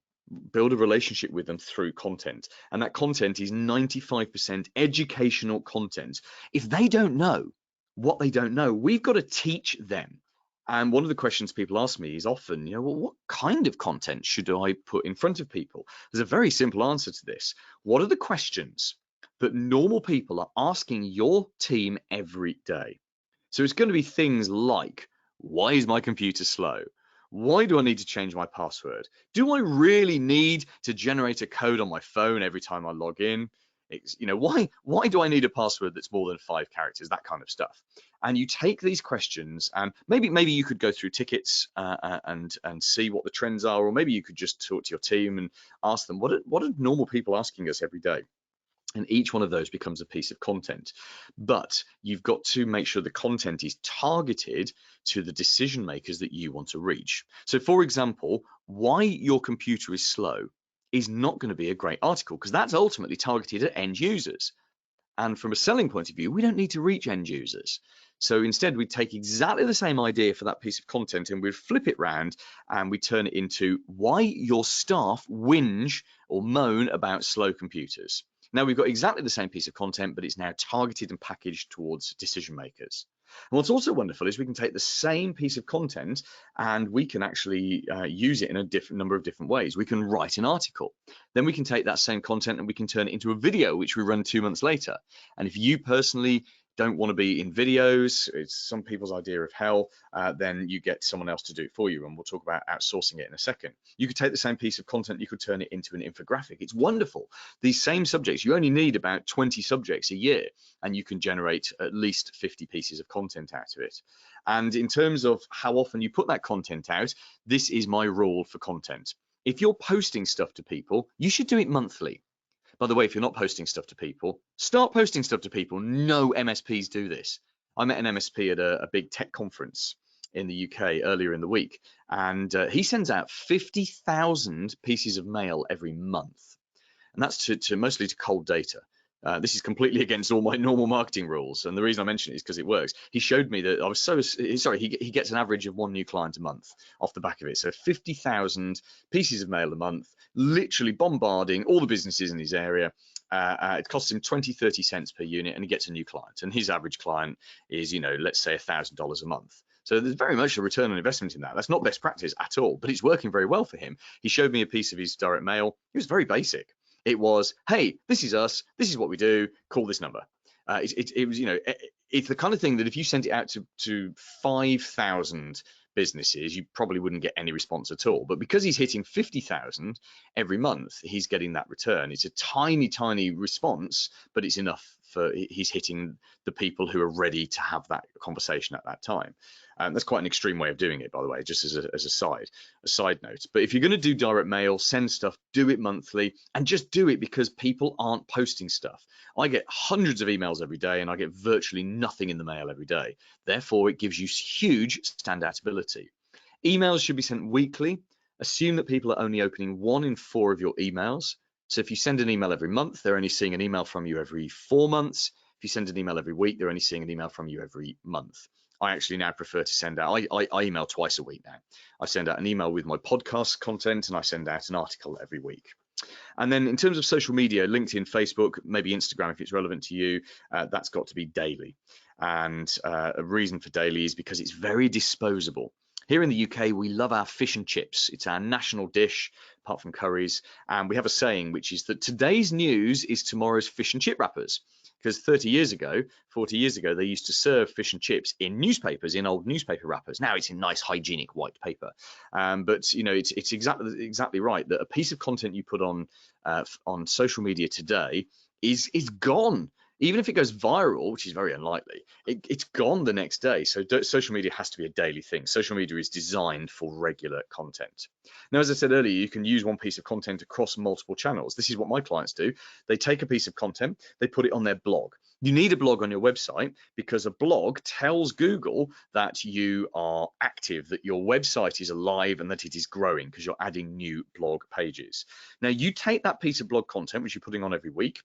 build a relationship with them through content. And that content is 95% educational content. If they don't know what they don't know, we've got to teach them. And one of the questions people ask me is often, well, what kind of content should I put in front of people? There's a very simple answer to this. What are the questions that normal people are asking your team every day? So it's going to be things like, why is my computer slow? Why do I need to change my password? Do I really need to generate a code on my phone every time I log in? Why do I need a password that's more than 5 characters? That kind of stuff. And you take these questions, and maybe you could go through tickets and see what the trends are, or maybe you could just talk to your team and ask them, what are normal people asking us every day? And each one of those becomes a piece of content. But you've got to make sure the content is targeted to the decision makers that you want to reach. So for example, why your computer is slow is not going to be a great article, because that's ultimately targeted at end users. And from a selling point of view, we don't need to reach end users. So instead, we take exactly the same idea for that piece of content and we flip it round and we turn it into why your staff whinge or moan about slow computers. Now we've got exactly the same piece of content, but it's now targeted and packaged towards decision makers. And what's also wonderful is we can take the same piece of content and we can actually use it in a different number of different ways. We can write an article. Then we can take that same content and we can turn it into a video, which we run 2 months later. And if you personally don't want to be in videos, it's some people's idea of hell, then you get someone else to do it for you. And we'll talk about outsourcing it in a second. You could take the same piece of content, you could turn it into an infographic. It's wonderful. These same subjects, you only need about 20 subjects a year, and you can generate at least 50 pieces of content out of it. And in terms of how often you put that content out, this is my rule for content. If you're posting stuff to people, you should do it monthly. By the way, if you're not posting stuff to people, start posting stuff to people. No MSPs do this. I met an MSP at a big tech conference in the UK earlier in the week, and he sends out 50,000 pieces of mail every month. And that's mostly to cold data. This is completely against all my normal marketing rules, and the reason I mention it is because it works. He showed me that I was he gets an average of 1 new client a month off the back of it. So 50,000 pieces of mail a month, literally bombarding all the businesses in his area. It costs him 20-30 cents per unit, and he gets a new client. And his average client is, let's say $1,000 a month. So there's very much a return on investment in that. That's not best practice at all, but it's working very well for him. He showed me a piece of his direct mail. It was very basic. It was, hey, this is us. This is what we do. Call this number. It was, it's the kind of thing that if you sent it out to 5,000 businesses, you probably wouldn't get any response at all. But because he's hitting 50,000 every month, he's getting that return. It's a tiny, tiny response, but it's enough for he's hitting the people who are ready to have that conversation at that time. That's quite an extreme way of doing it, by the way, just as a side note. But if you're going to do direct mail, send stuff, do it monthly, and just do it because people aren't posting stuff. I get hundreds of emails every day, and I get virtually nothing in the mail every day. Therefore, it gives you huge standout ability. Emails should be sent weekly. Assume that people are only opening 1 in 4 of your emails. So if you send an email every month, they're only seeing an email from you every 4 months. If you send an email every week, they're only seeing an email from you every month. I actually now prefer to send out, I email twice a week now. I send out an email with my podcast content, and I send out an article every week. And then in terms of social media, LinkedIn, Facebook, maybe Instagram, if it's relevant to you, that's got to be daily. And a reason for daily is because it's very disposable. Here in the UK, we love our fish and chips. It's our national dish, apart from curries. And we have a saying, which is that today's news is tomorrow's fish and chip wrappers. Because 40 years ago, they used to serve fish and chips in newspapers, in old newspaper wrappers. Now it's in nice, hygienic white paper. But it's exactly right that a piece of content you put on social media today is gone. Even if it goes viral, which is very unlikely, it's gone the next day. So social media has to be a daily thing. Social media is designed for regular content. Now, as I said earlier, you can use one piece of content across multiple channels. This is what my clients do. They take a piece of content, they put it on their blog. You need a blog on your website because a blog tells Google that you are active, that your website is alive, and that it is growing because you're adding new blog pages. Now, you take that piece of blog content, which you're putting on every week,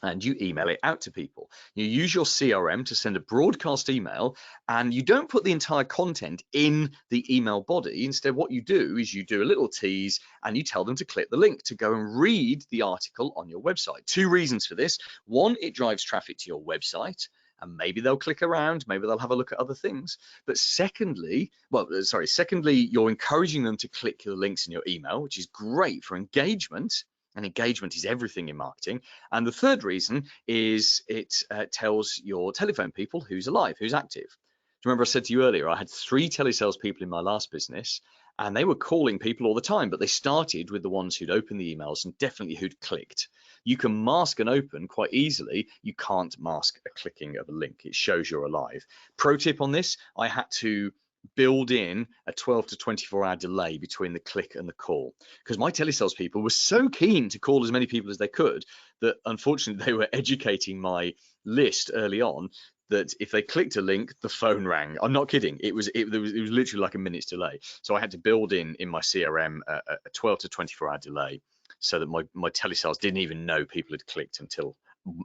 and you email it out to people. You use your CRM to send a broadcast email, and you don't put the entire content in the email body. Instead, what you do is you do a little tease and you tell them to click the link to go and read the article on your website. 2 reasons for this. 1, it drives traffic to your website, and maybe they'll click around, maybe they'll have a look at other things. But secondly, you're encouraging them to click the links in your email, which is great for engagement. And engagement is everything in marketing. And the third reason is it tells your telephone people who's alive, who's active. Do you remember I said to you earlier, I had 3 telesales people in my last business, and they were calling people all the time, but they started with the ones who'd opened the emails and definitely who'd clicked. You can mask an open quite easily. You can't mask a clicking of a link. It shows you're alive. Pro tip on this, I had to build in a 12 to 24-hour delay between the click and the call, because my telesales people were so keen to call as many people as they could that unfortunately they were educating my list early on that if they clicked a link, the phone rang. I'm not kidding. It was literally like a minute's delay. So I had to build in my CRM a 12 to 24-hour delay so that my telesales didn't even know people had clicked until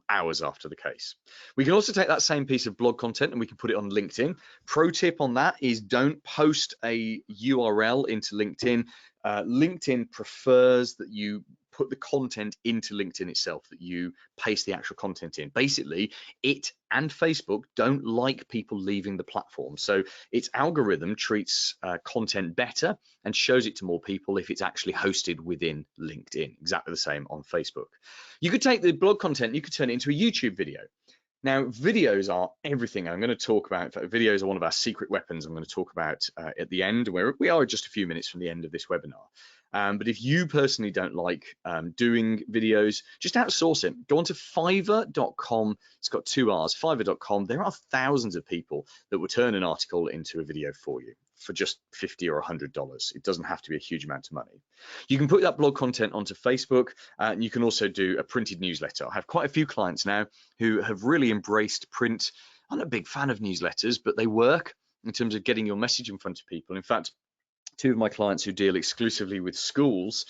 hours after the case. We can also take that same piece of blog content and we can put it on LinkedIn. Pro tip on that is don't post a URL into LinkedIn. LinkedIn prefers that you put the content into LinkedIn itself, that you paste the actual content in. Basically, it and Facebook don't like people leaving the platform. So its algorithm treats content better and shows it to more people if it's actually hosted within LinkedIn. Exactly the same on Facebook. You could take the blog content, you could turn it into a YouTube video. Now, videos are everything. I'm going to talk about, in fact, videos are one of our secret weapons I'm going to talk about at the end, where we are just a few minutes from the end of this webinar. But if you personally don't like doing videos, just outsource it. Go on to fiverr.com. It's got 2 R's, fiverr.com. There are thousands of people that will turn an article into a video for you for just $50 or $100. It doesn't have to be a huge amount of money. You can put that blog content onto Facebook, and you can also do a printed newsletter. I have quite a few clients now who have really embraced print. I'm not a big fan of newsletters, but they work in terms of getting your message in front of people. In fact, 2 of my clients who deal exclusively with schools,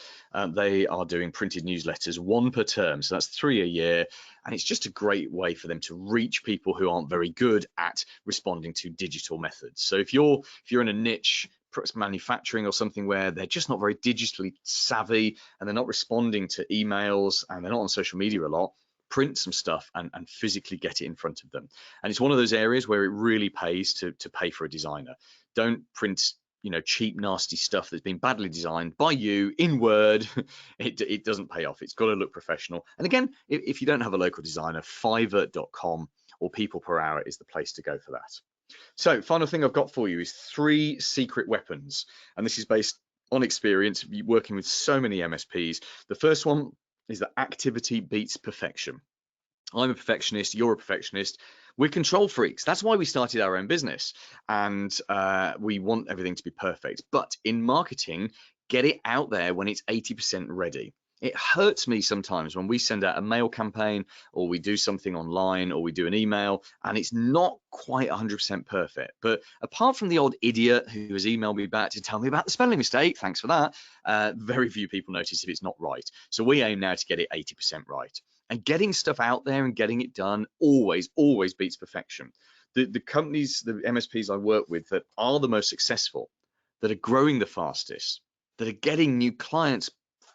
they are doing printed newsletters, 1 per term. So that's 3 a year. And it's just a great way for them to reach people who aren't very good at responding to digital methods. So if you're in a niche, perhaps manufacturing or something, where they're just not very digitally savvy and they're not responding to emails and they're not on social media a lot, print some stuff and physically get it in front of them. And it's one of those areas where it really pays to pay for a designer. Don't print cheap, nasty stuff that's been badly designed by you in Word. It doesn't pay off. It's got to look professional. And again, if you don't have a local designer, fiverr.com or People Per Hour is the place to go for that. So final thing I've got for you is 3 secret weapons. And this is based on experience, working with so many MSPs. The first one is that activity beats perfection. I'm a perfectionist, you're a perfectionist. We're control freaks. That's why we started our own business, and we want everything to be perfect. But in marketing, get it out there when it's 80% ready. It hurts me sometimes when we send out a mail campaign, or we do something online, or we do an email, and it's not quite 100% perfect. But apart from the odd idiot who has emailed me back to tell me about the spelling mistake, thanks for that, very few people notice if it's not right. So we aim now to get it 80% right. And getting stuff out there and getting it done always beats perfection. The companies, the MSPs I work with that are the most successful, that are growing the fastest, that are getting new clients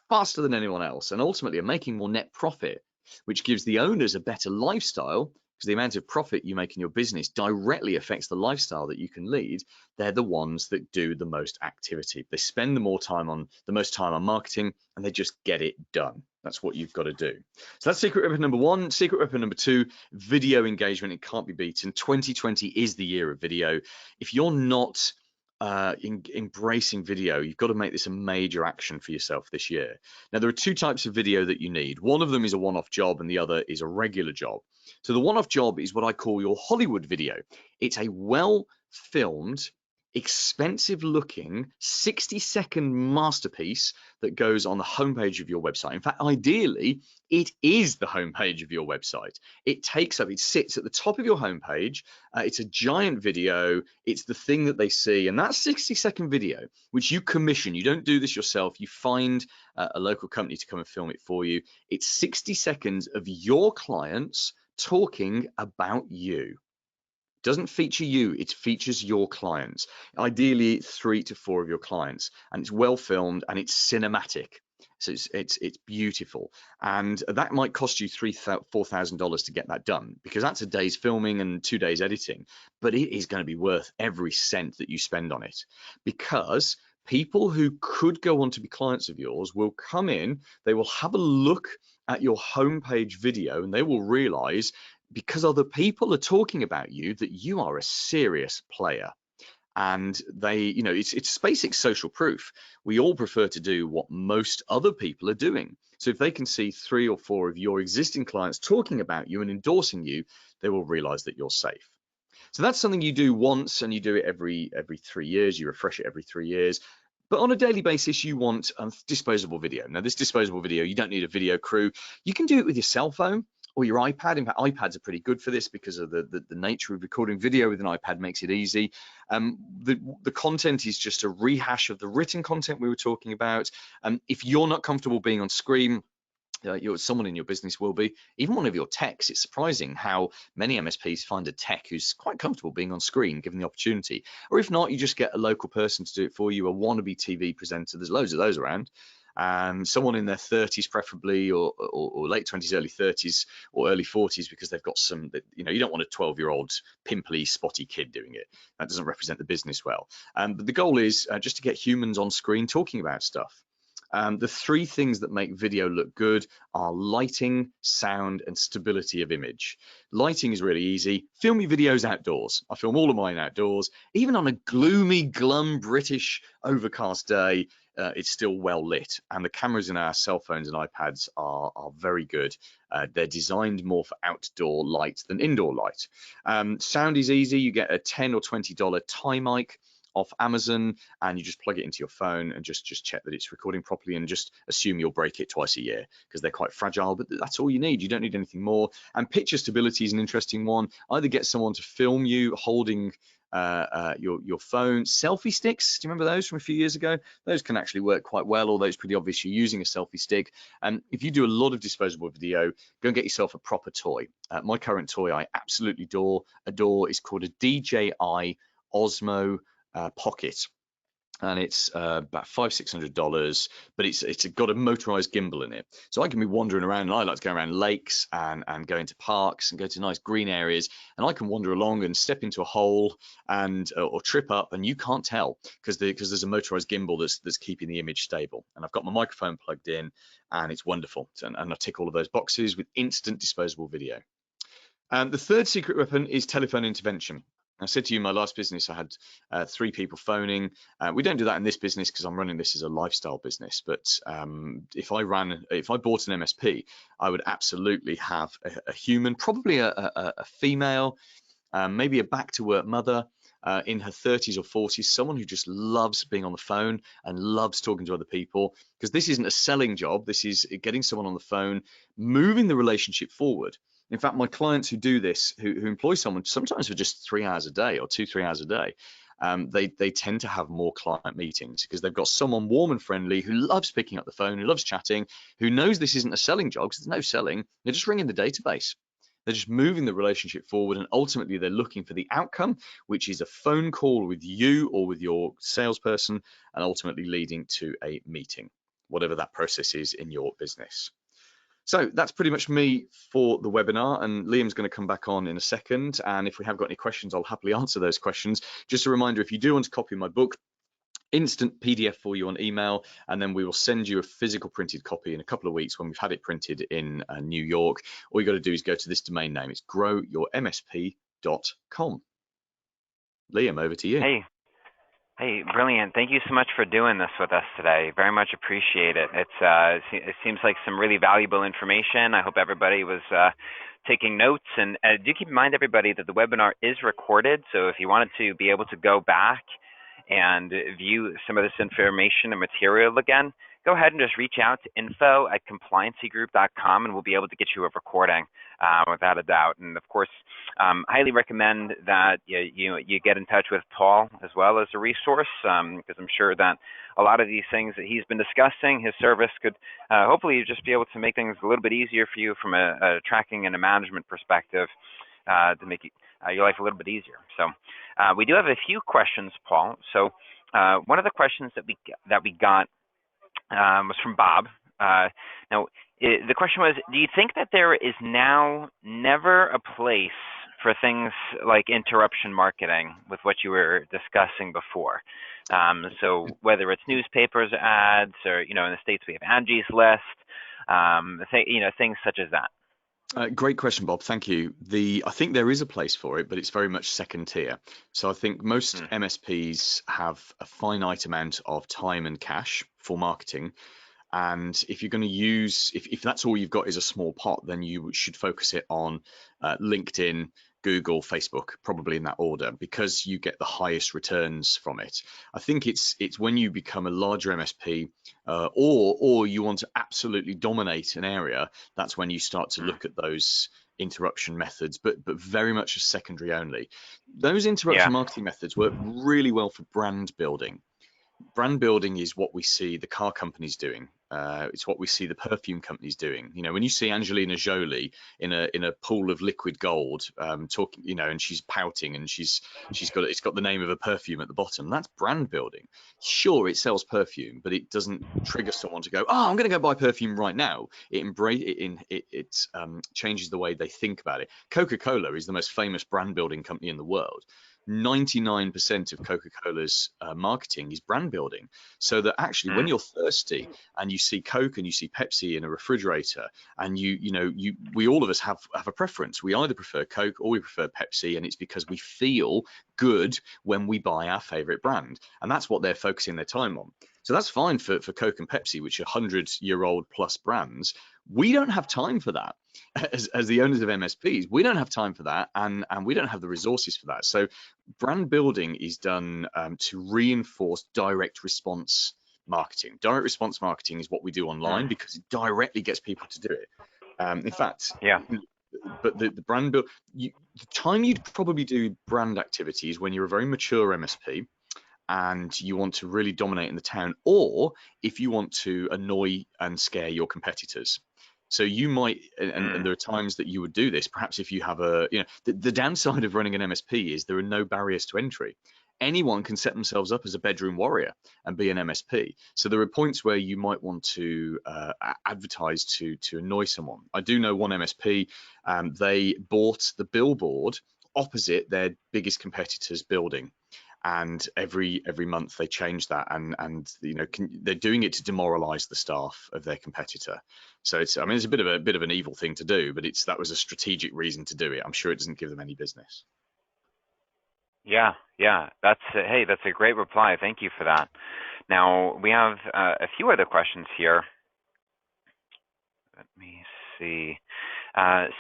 faster than anyone else, and ultimately are making more net profit, which gives the owners a better lifestyle, because the amount of profit you make in your business directly affects the lifestyle that you can lead. They're the ones that do the most activity. They spend the most time on marketing, and they just get it done. That's what you've got to do. So that's secret weapon number 1. Secret weapon number 2, video engagement. It can't be beaten. 2020 is the year of video. If you're not embracing video, you've got to make this a major action for yourself this year. Now, there are 2 types of video that you need. One of them is a one-off job, and the other is a regular job. So the one-off job is what I call your Hollywood video. It's a well-filmed, expensive-looking 60-second masterpiece that goes on the homepage of your website. In fact, ideally, it is the homepage of your website. It sits at the top of your homepage. It's a giant video. It's the thing that they see, and that 60-second video, which you commission, you don't do this yourself, you find a local company to come and film it for you. It's 60 seconds of your clients talking about you. Doesn't feature you, it features your clients, ideally 3 to 4 of your clients, and it's well filmed and it's cinematic. So it's beautiful, and that might cost you $4,000 to get that done, because that's a day's filming and 2 days editing, but it is going to be worth every cent that you spend on it, because people who could go on to be clients of yours will come in, they will have a look at your homepage video, and they will realize, because other people are talking about you, that you are a serious player. And they, it's basic social proof. We all prefer to do what most other people are doing. So if they can see 3 or 4 of your existing clients talking about you and endorsing you, they will realize that you're safe. So that's something you do once, and you do it every 3 years. You refresh it every 3 years. But on a daily basis, you want disposable video. Now, this disposable video, you don't need a video crew. You can do it with your cell phone or your iPad. In fact, iPads are pretty good for this because of the nature of recording video with an iPad makes it easy. The content is just a rehash of the written content we were talking about. If you're not comfortable being on screen, someone in your business will be. Even one of your techs, it's surprising how many MSPs find a tech who's quite comfortable being on screen given the opportunity. Or if not, you just get a local person to do it for you, a wannabe TV presenter. There's loads of those around. someone in their 30s preferably, or late 20s, early 30s, or early 40s, because they've got some, you don't want a 12-year-old pimply, spotty kid doing it. That doesn't represent the business well. But the goal is just to get humans on screen talking about stuff. The three things that make video look good are lighting, sound, and stability of image. Lighting is really easy. Film your videos outdoors. I film all of mine outdoors. Even on a gloomy, glum, British, overcast day, it's still well lit. And the cameras in our cell phones and iPads are very good. They're designed more for outdoor light than indoor light. Sound is easy. You get a $10 or $20 tie mic off Amazon, and you just plug it into your phone and just check that it's recording properly, and just assume you'll break it twice a year because they're quite fragile, but that's all you need. You don't need anything more. And picture stability is an interesting one. Either get someone to film you holding your phone. Selfie sticks, do you remember those from a few years ago? Those can actually work quite well, although it's pretty obvious you're using a selfie stick. And if you do a lot of disposable video, go and get yourself a proper toy. My current toy I absolutely adore is called a DJI Osmo Pocket, and it's about $500-600, but it's got a motorized gimbal in it, so I can be wandering around, and I like to go around lakes and go into parks and go to nice green areas, and I can wander along and step into a hole and or trip up, and you can't tell because there's a motorized gimbal that's keeping the image stable, and I've got my microphone plugged in, and it's wonderful. And I tick all of those boxes with instant disposable video. The third secret weapon is telephone intervention. I said to you, in my last business, I had 3 people phoning. We don't do that in this business because I'm running this as a lifestyle business. But if I bought an MSP, I would absolutely have a human, probably a female, maybe a back-to-work mother in her 30s or 40s, someone who just loves being on the phone and loves talking to other people. Because this isn't a selling job. This is getting someone on the phone, moving the relationship forward. In fact, my clients who do this, who employ someone sometimes for just 3 hours a day or 2-3 hours a day, they tend to have more client meetings because they've got someone warm and friendly who loves picking up the phone, who loves chatting, who knows this isn't a selling job because there's no selling. They're just ringing the database. They're just moving the relationship forward, and ultimately they're looking for the outcome, which is a phone call with you or with your salesperson, and ultimately leading to a meeting, whatever that process is in your business. So that's pretty much me for the webinar, and Liam's going to come back on in a second, and if we have got any questions, I'll happily answer those questions. Just a reminder, if you do want to copy my book, instant PDF for you on email, and then we will send you a physical printed copy in a couple of weeks when we've had it printed in New York. All you got to do is go to this domain name. It's growyourmsp.com. Liam, over to you. Hey, brilliant. Thank you so much for doing this with us today. Very much appreciate it. It seems like some really valuable information. I hope everybody was taking notes. And do keep in mind, everybody, that the webinar is recorded. So if you wanted to be able to go back and view some of this information and material again, go ahead and just reach out to info@compliancygroup.com, and we'll be able to get you a recording without a doubt. And of course, highly recommend that you get in touch with Paul as well as a resource, because I'm sure that a lot of these things that he's been discussing, his service could hopefully just be able to make things a little bit easier for you from a tracking and a management perspective, to make your life a little bit easier. So we do have a few questions, Paul. So one of the questions that we got was from Bob. Now, the question was, do you think that there is now never a place for things like interruption marketing with what you were discussing before? So whether it's newspapers, ads, or, in the States we have Angie's List, things such as that. Great question, Bob. Thank you. I think there is a place for it, but it's very much second tier. So I think most MSPs have a finite amount of time and cash for marketing. And if you're going to use, if that's all you've got is a small pot, then you should focus it on LinkedIn, Google, Facebook, probably in that order, because you get the highest returns from it. I think it's when you become a larger MSP, or you want to absolutely dominate an area, that's when you start to look at those interruption methods, but very much as secondary only. Those interruption marketing methods work really well for brand building. Brand building is what we see the car companies doing. It's what we see the perfume companies doing. You know, when you see Angelina Jolie in a pool of liquid gold, talking, you know, and she's pouting and it's got the name of a perfume at the bottom. That's brand building. Sure, it sells perfume, but it doesn't trigger someone to go, oh, I'm going to go buy perfume right now. It changes the way they think about it. Coca-Cola is the most famous brand building company in the world. 99% of Coca-Cola's marketing is brand building, so that actually when you're thirsty and you see Coke and you see Pepsi in a refrigerator, and we all of us have a preference. We either prefer Coke or we prefer Pepsi, and it's because we feel good when we buy our favorite brand, and that's what they're focusing their time on. So that's fine for Coke and Pepsi, which are 100-year-old plus brands. We don't have time for that. As the owners of MSPs, we don't have time for that, and we don't have the resources for that. So brand building is done to reinforce direct response marketing. Direct response marketing is what we do online because it directly gets people to do it. In fact, Yeah. But the brand build, the time you'd probably do brand activities when you're a very mature MSP and you want to really dominate in the town, or if you want to annoy and scare your competitors. So you might, and there are times that you would do this, perhaps if you have the downside of running an MSP is there are no barriers to entry. Anyone can set themselves up as a bedroom warrior and be an MSP. So there are points where you might want to advertise to annoy someone. I do know one MSP, they bought the billboard opposite their biggest competitor's building. And every month they change that, and they're doing it to demoralize the staff of their competitor. So it's a bit of an evil thing to do, but that was a strategic reason to do it. I'm sure it doesn't give them any business. Yeah, that's a great reply. Thank you for that. Now we have a few other questions here. Let me see.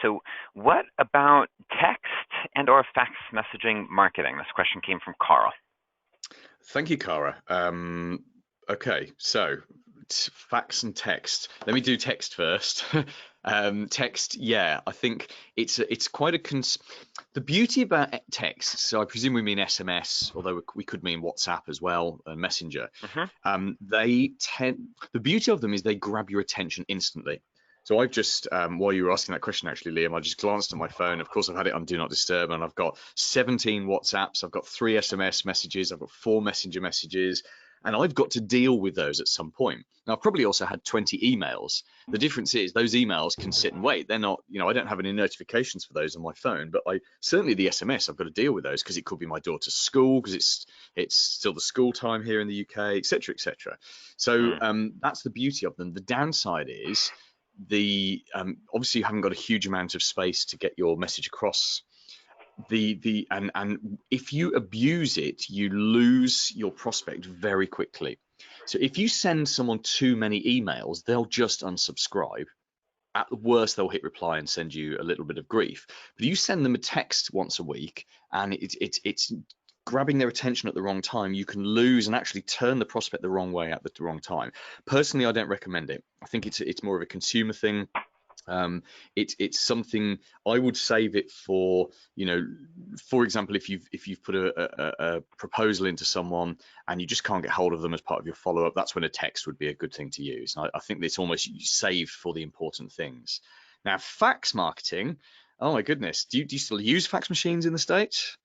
So what about text and/or fax messaging marketing? This question came from Carl. Thank you, Cara. Okay, so fax and text. Let me do text first. Text, yeah, I think it's quite the beauty about text. So I presume we mean SMS, although we could mean WhatsApp as well, and Messenger. The beauty of them is they grab your attention instantly. So I've just, while you were asking that question, actually, Liam, I just glanced at my phone. Of course, I've had it on Do Not Disturb, and I've got 17 WhatsApps, I've got 3 SMS messages, I've got 4 Messenger messages, and I've got to deal with those at some point. Now, I've probably also had 20 emails. The difference is those emails can sit and wait. They're not, I don't have any notifications for those on my phone, but certainly the SMS, I've got to deal with those because it could be my daughter's school, because it's still the school time here in the UK, etc., etc. So that's the beauty of them. The downside is obviously you haven't got a huge amount of space to get your message across. And if you abuse it, you lose your prospect very quickly. So if you send someone too many emails, they'll just unsubscribe. At the worst, they'll hit reply and send you a little bit of grief. But you send them a text once a week, and it's grabbing their attention at the wrong time, you can lose and actually turn the prospect the wrong way at the wrong time. Personally, I don't recommend it. I think it's more of a consumer thing. It's something I would save it for, for example, if you've put a proposal into someone and you just can't get hold of them as part of your follow-up, that's when a text would be a good thing to use. I think it's almost saved for the important things. Now, fax marketing, oh my goodness, do you still use fax machines in the States?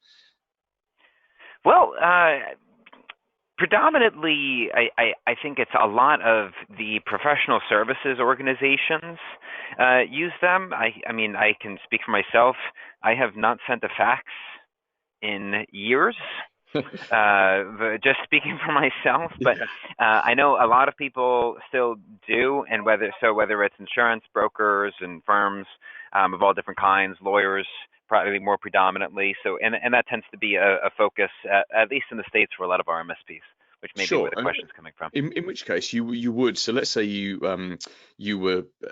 Well, predominantly, I think it's a lot of the professional services organizations use them. I mean, I can speak for myself. I have not sent a fax in years. Just speaking for myself, but I know a lot of people still do, and whether it's insurance brokers and firms of all different kinds, lawyers, probably more predominantly. So, and that tends to be a focus, at least in the States, for a lot of our MSPs, which may be where the question's coming from. In which case, you would. So let's say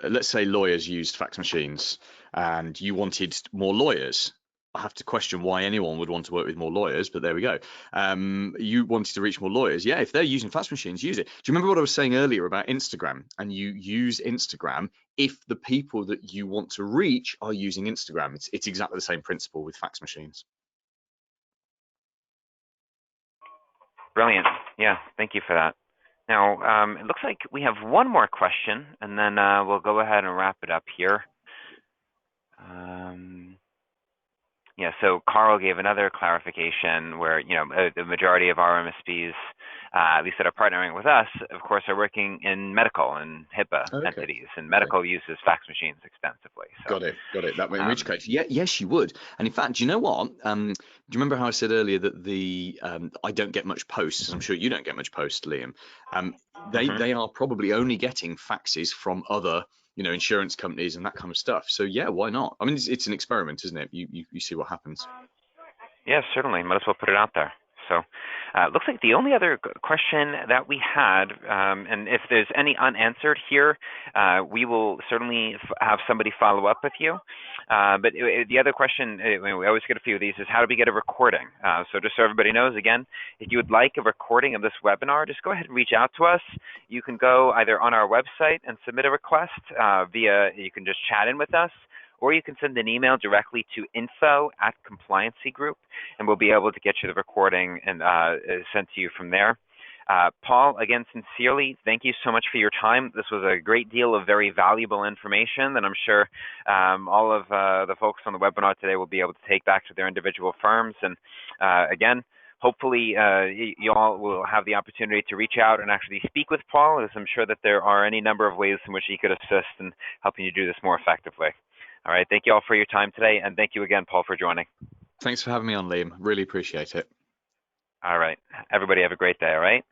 let's say lawyers used fax machines, and you wanted more lawyers. I have to question why anyone would want to work with more lawyers, but there we go. You wanted to reach more lawyers. Yeah, if they're using fax machines, use it. Do you remember what I was saying earlier about Instagram? And you use Instagram if the people that you want to reach are using Instagram. It's exactly the same principle with fax machines. Brilliant. Yeah, thank you for that. Now, it looks like we have one more question, and then we'll go ahead and wrap it up here. Yeah, so Carl gave another clarification where, the majority of our MSPs, at least that are partnering with us, of course, are working in medical and HIPAA entities, and medical uses fax machines extensively. So, Got it. That in which case, yes, you would. And in fact, do you know what? Do you remember how I said earlier that I don't get much posts? I'm sure you don't get much posts, Liam. They are probably only getting faxes from other insurance companies and that kind of stuff. So yeah, why not? I mean, it's an experiment, isn't it? You see what happens. Yeah, certainly. Might as well put it out there. So it looks like the only other question that we had, and if there's any unanswered here, we will certainly have somebody follow up with you. But the other question, we always get a few of these, is how do we get a recording? So just so everybody knows, again, if you would like a recording of this webinar, just go ahead and reach out to us. You can go either on our website and submit a request you can just chat in with us, or you can send an email directly to info@compliancy group, and we'll be able to get you the recording and sent to you from there. Paul, again, sincerely, thank you so much for your time. This was a great deal of very valuable information that I'm sure all of the folks on the webinar today will be able to take back to their individual firms. And again, hopefully you all will have the opportunity to reach out and actually speak with Paul, as I'm sure that there are any number of ways in which he could assist in helping you do this more effectively. All right. Thank you all for your time today. And thank you again, Paul, for joining. Thanks for having me on, Liam. Really appreciate it. All right. Everybody have a great day. All right.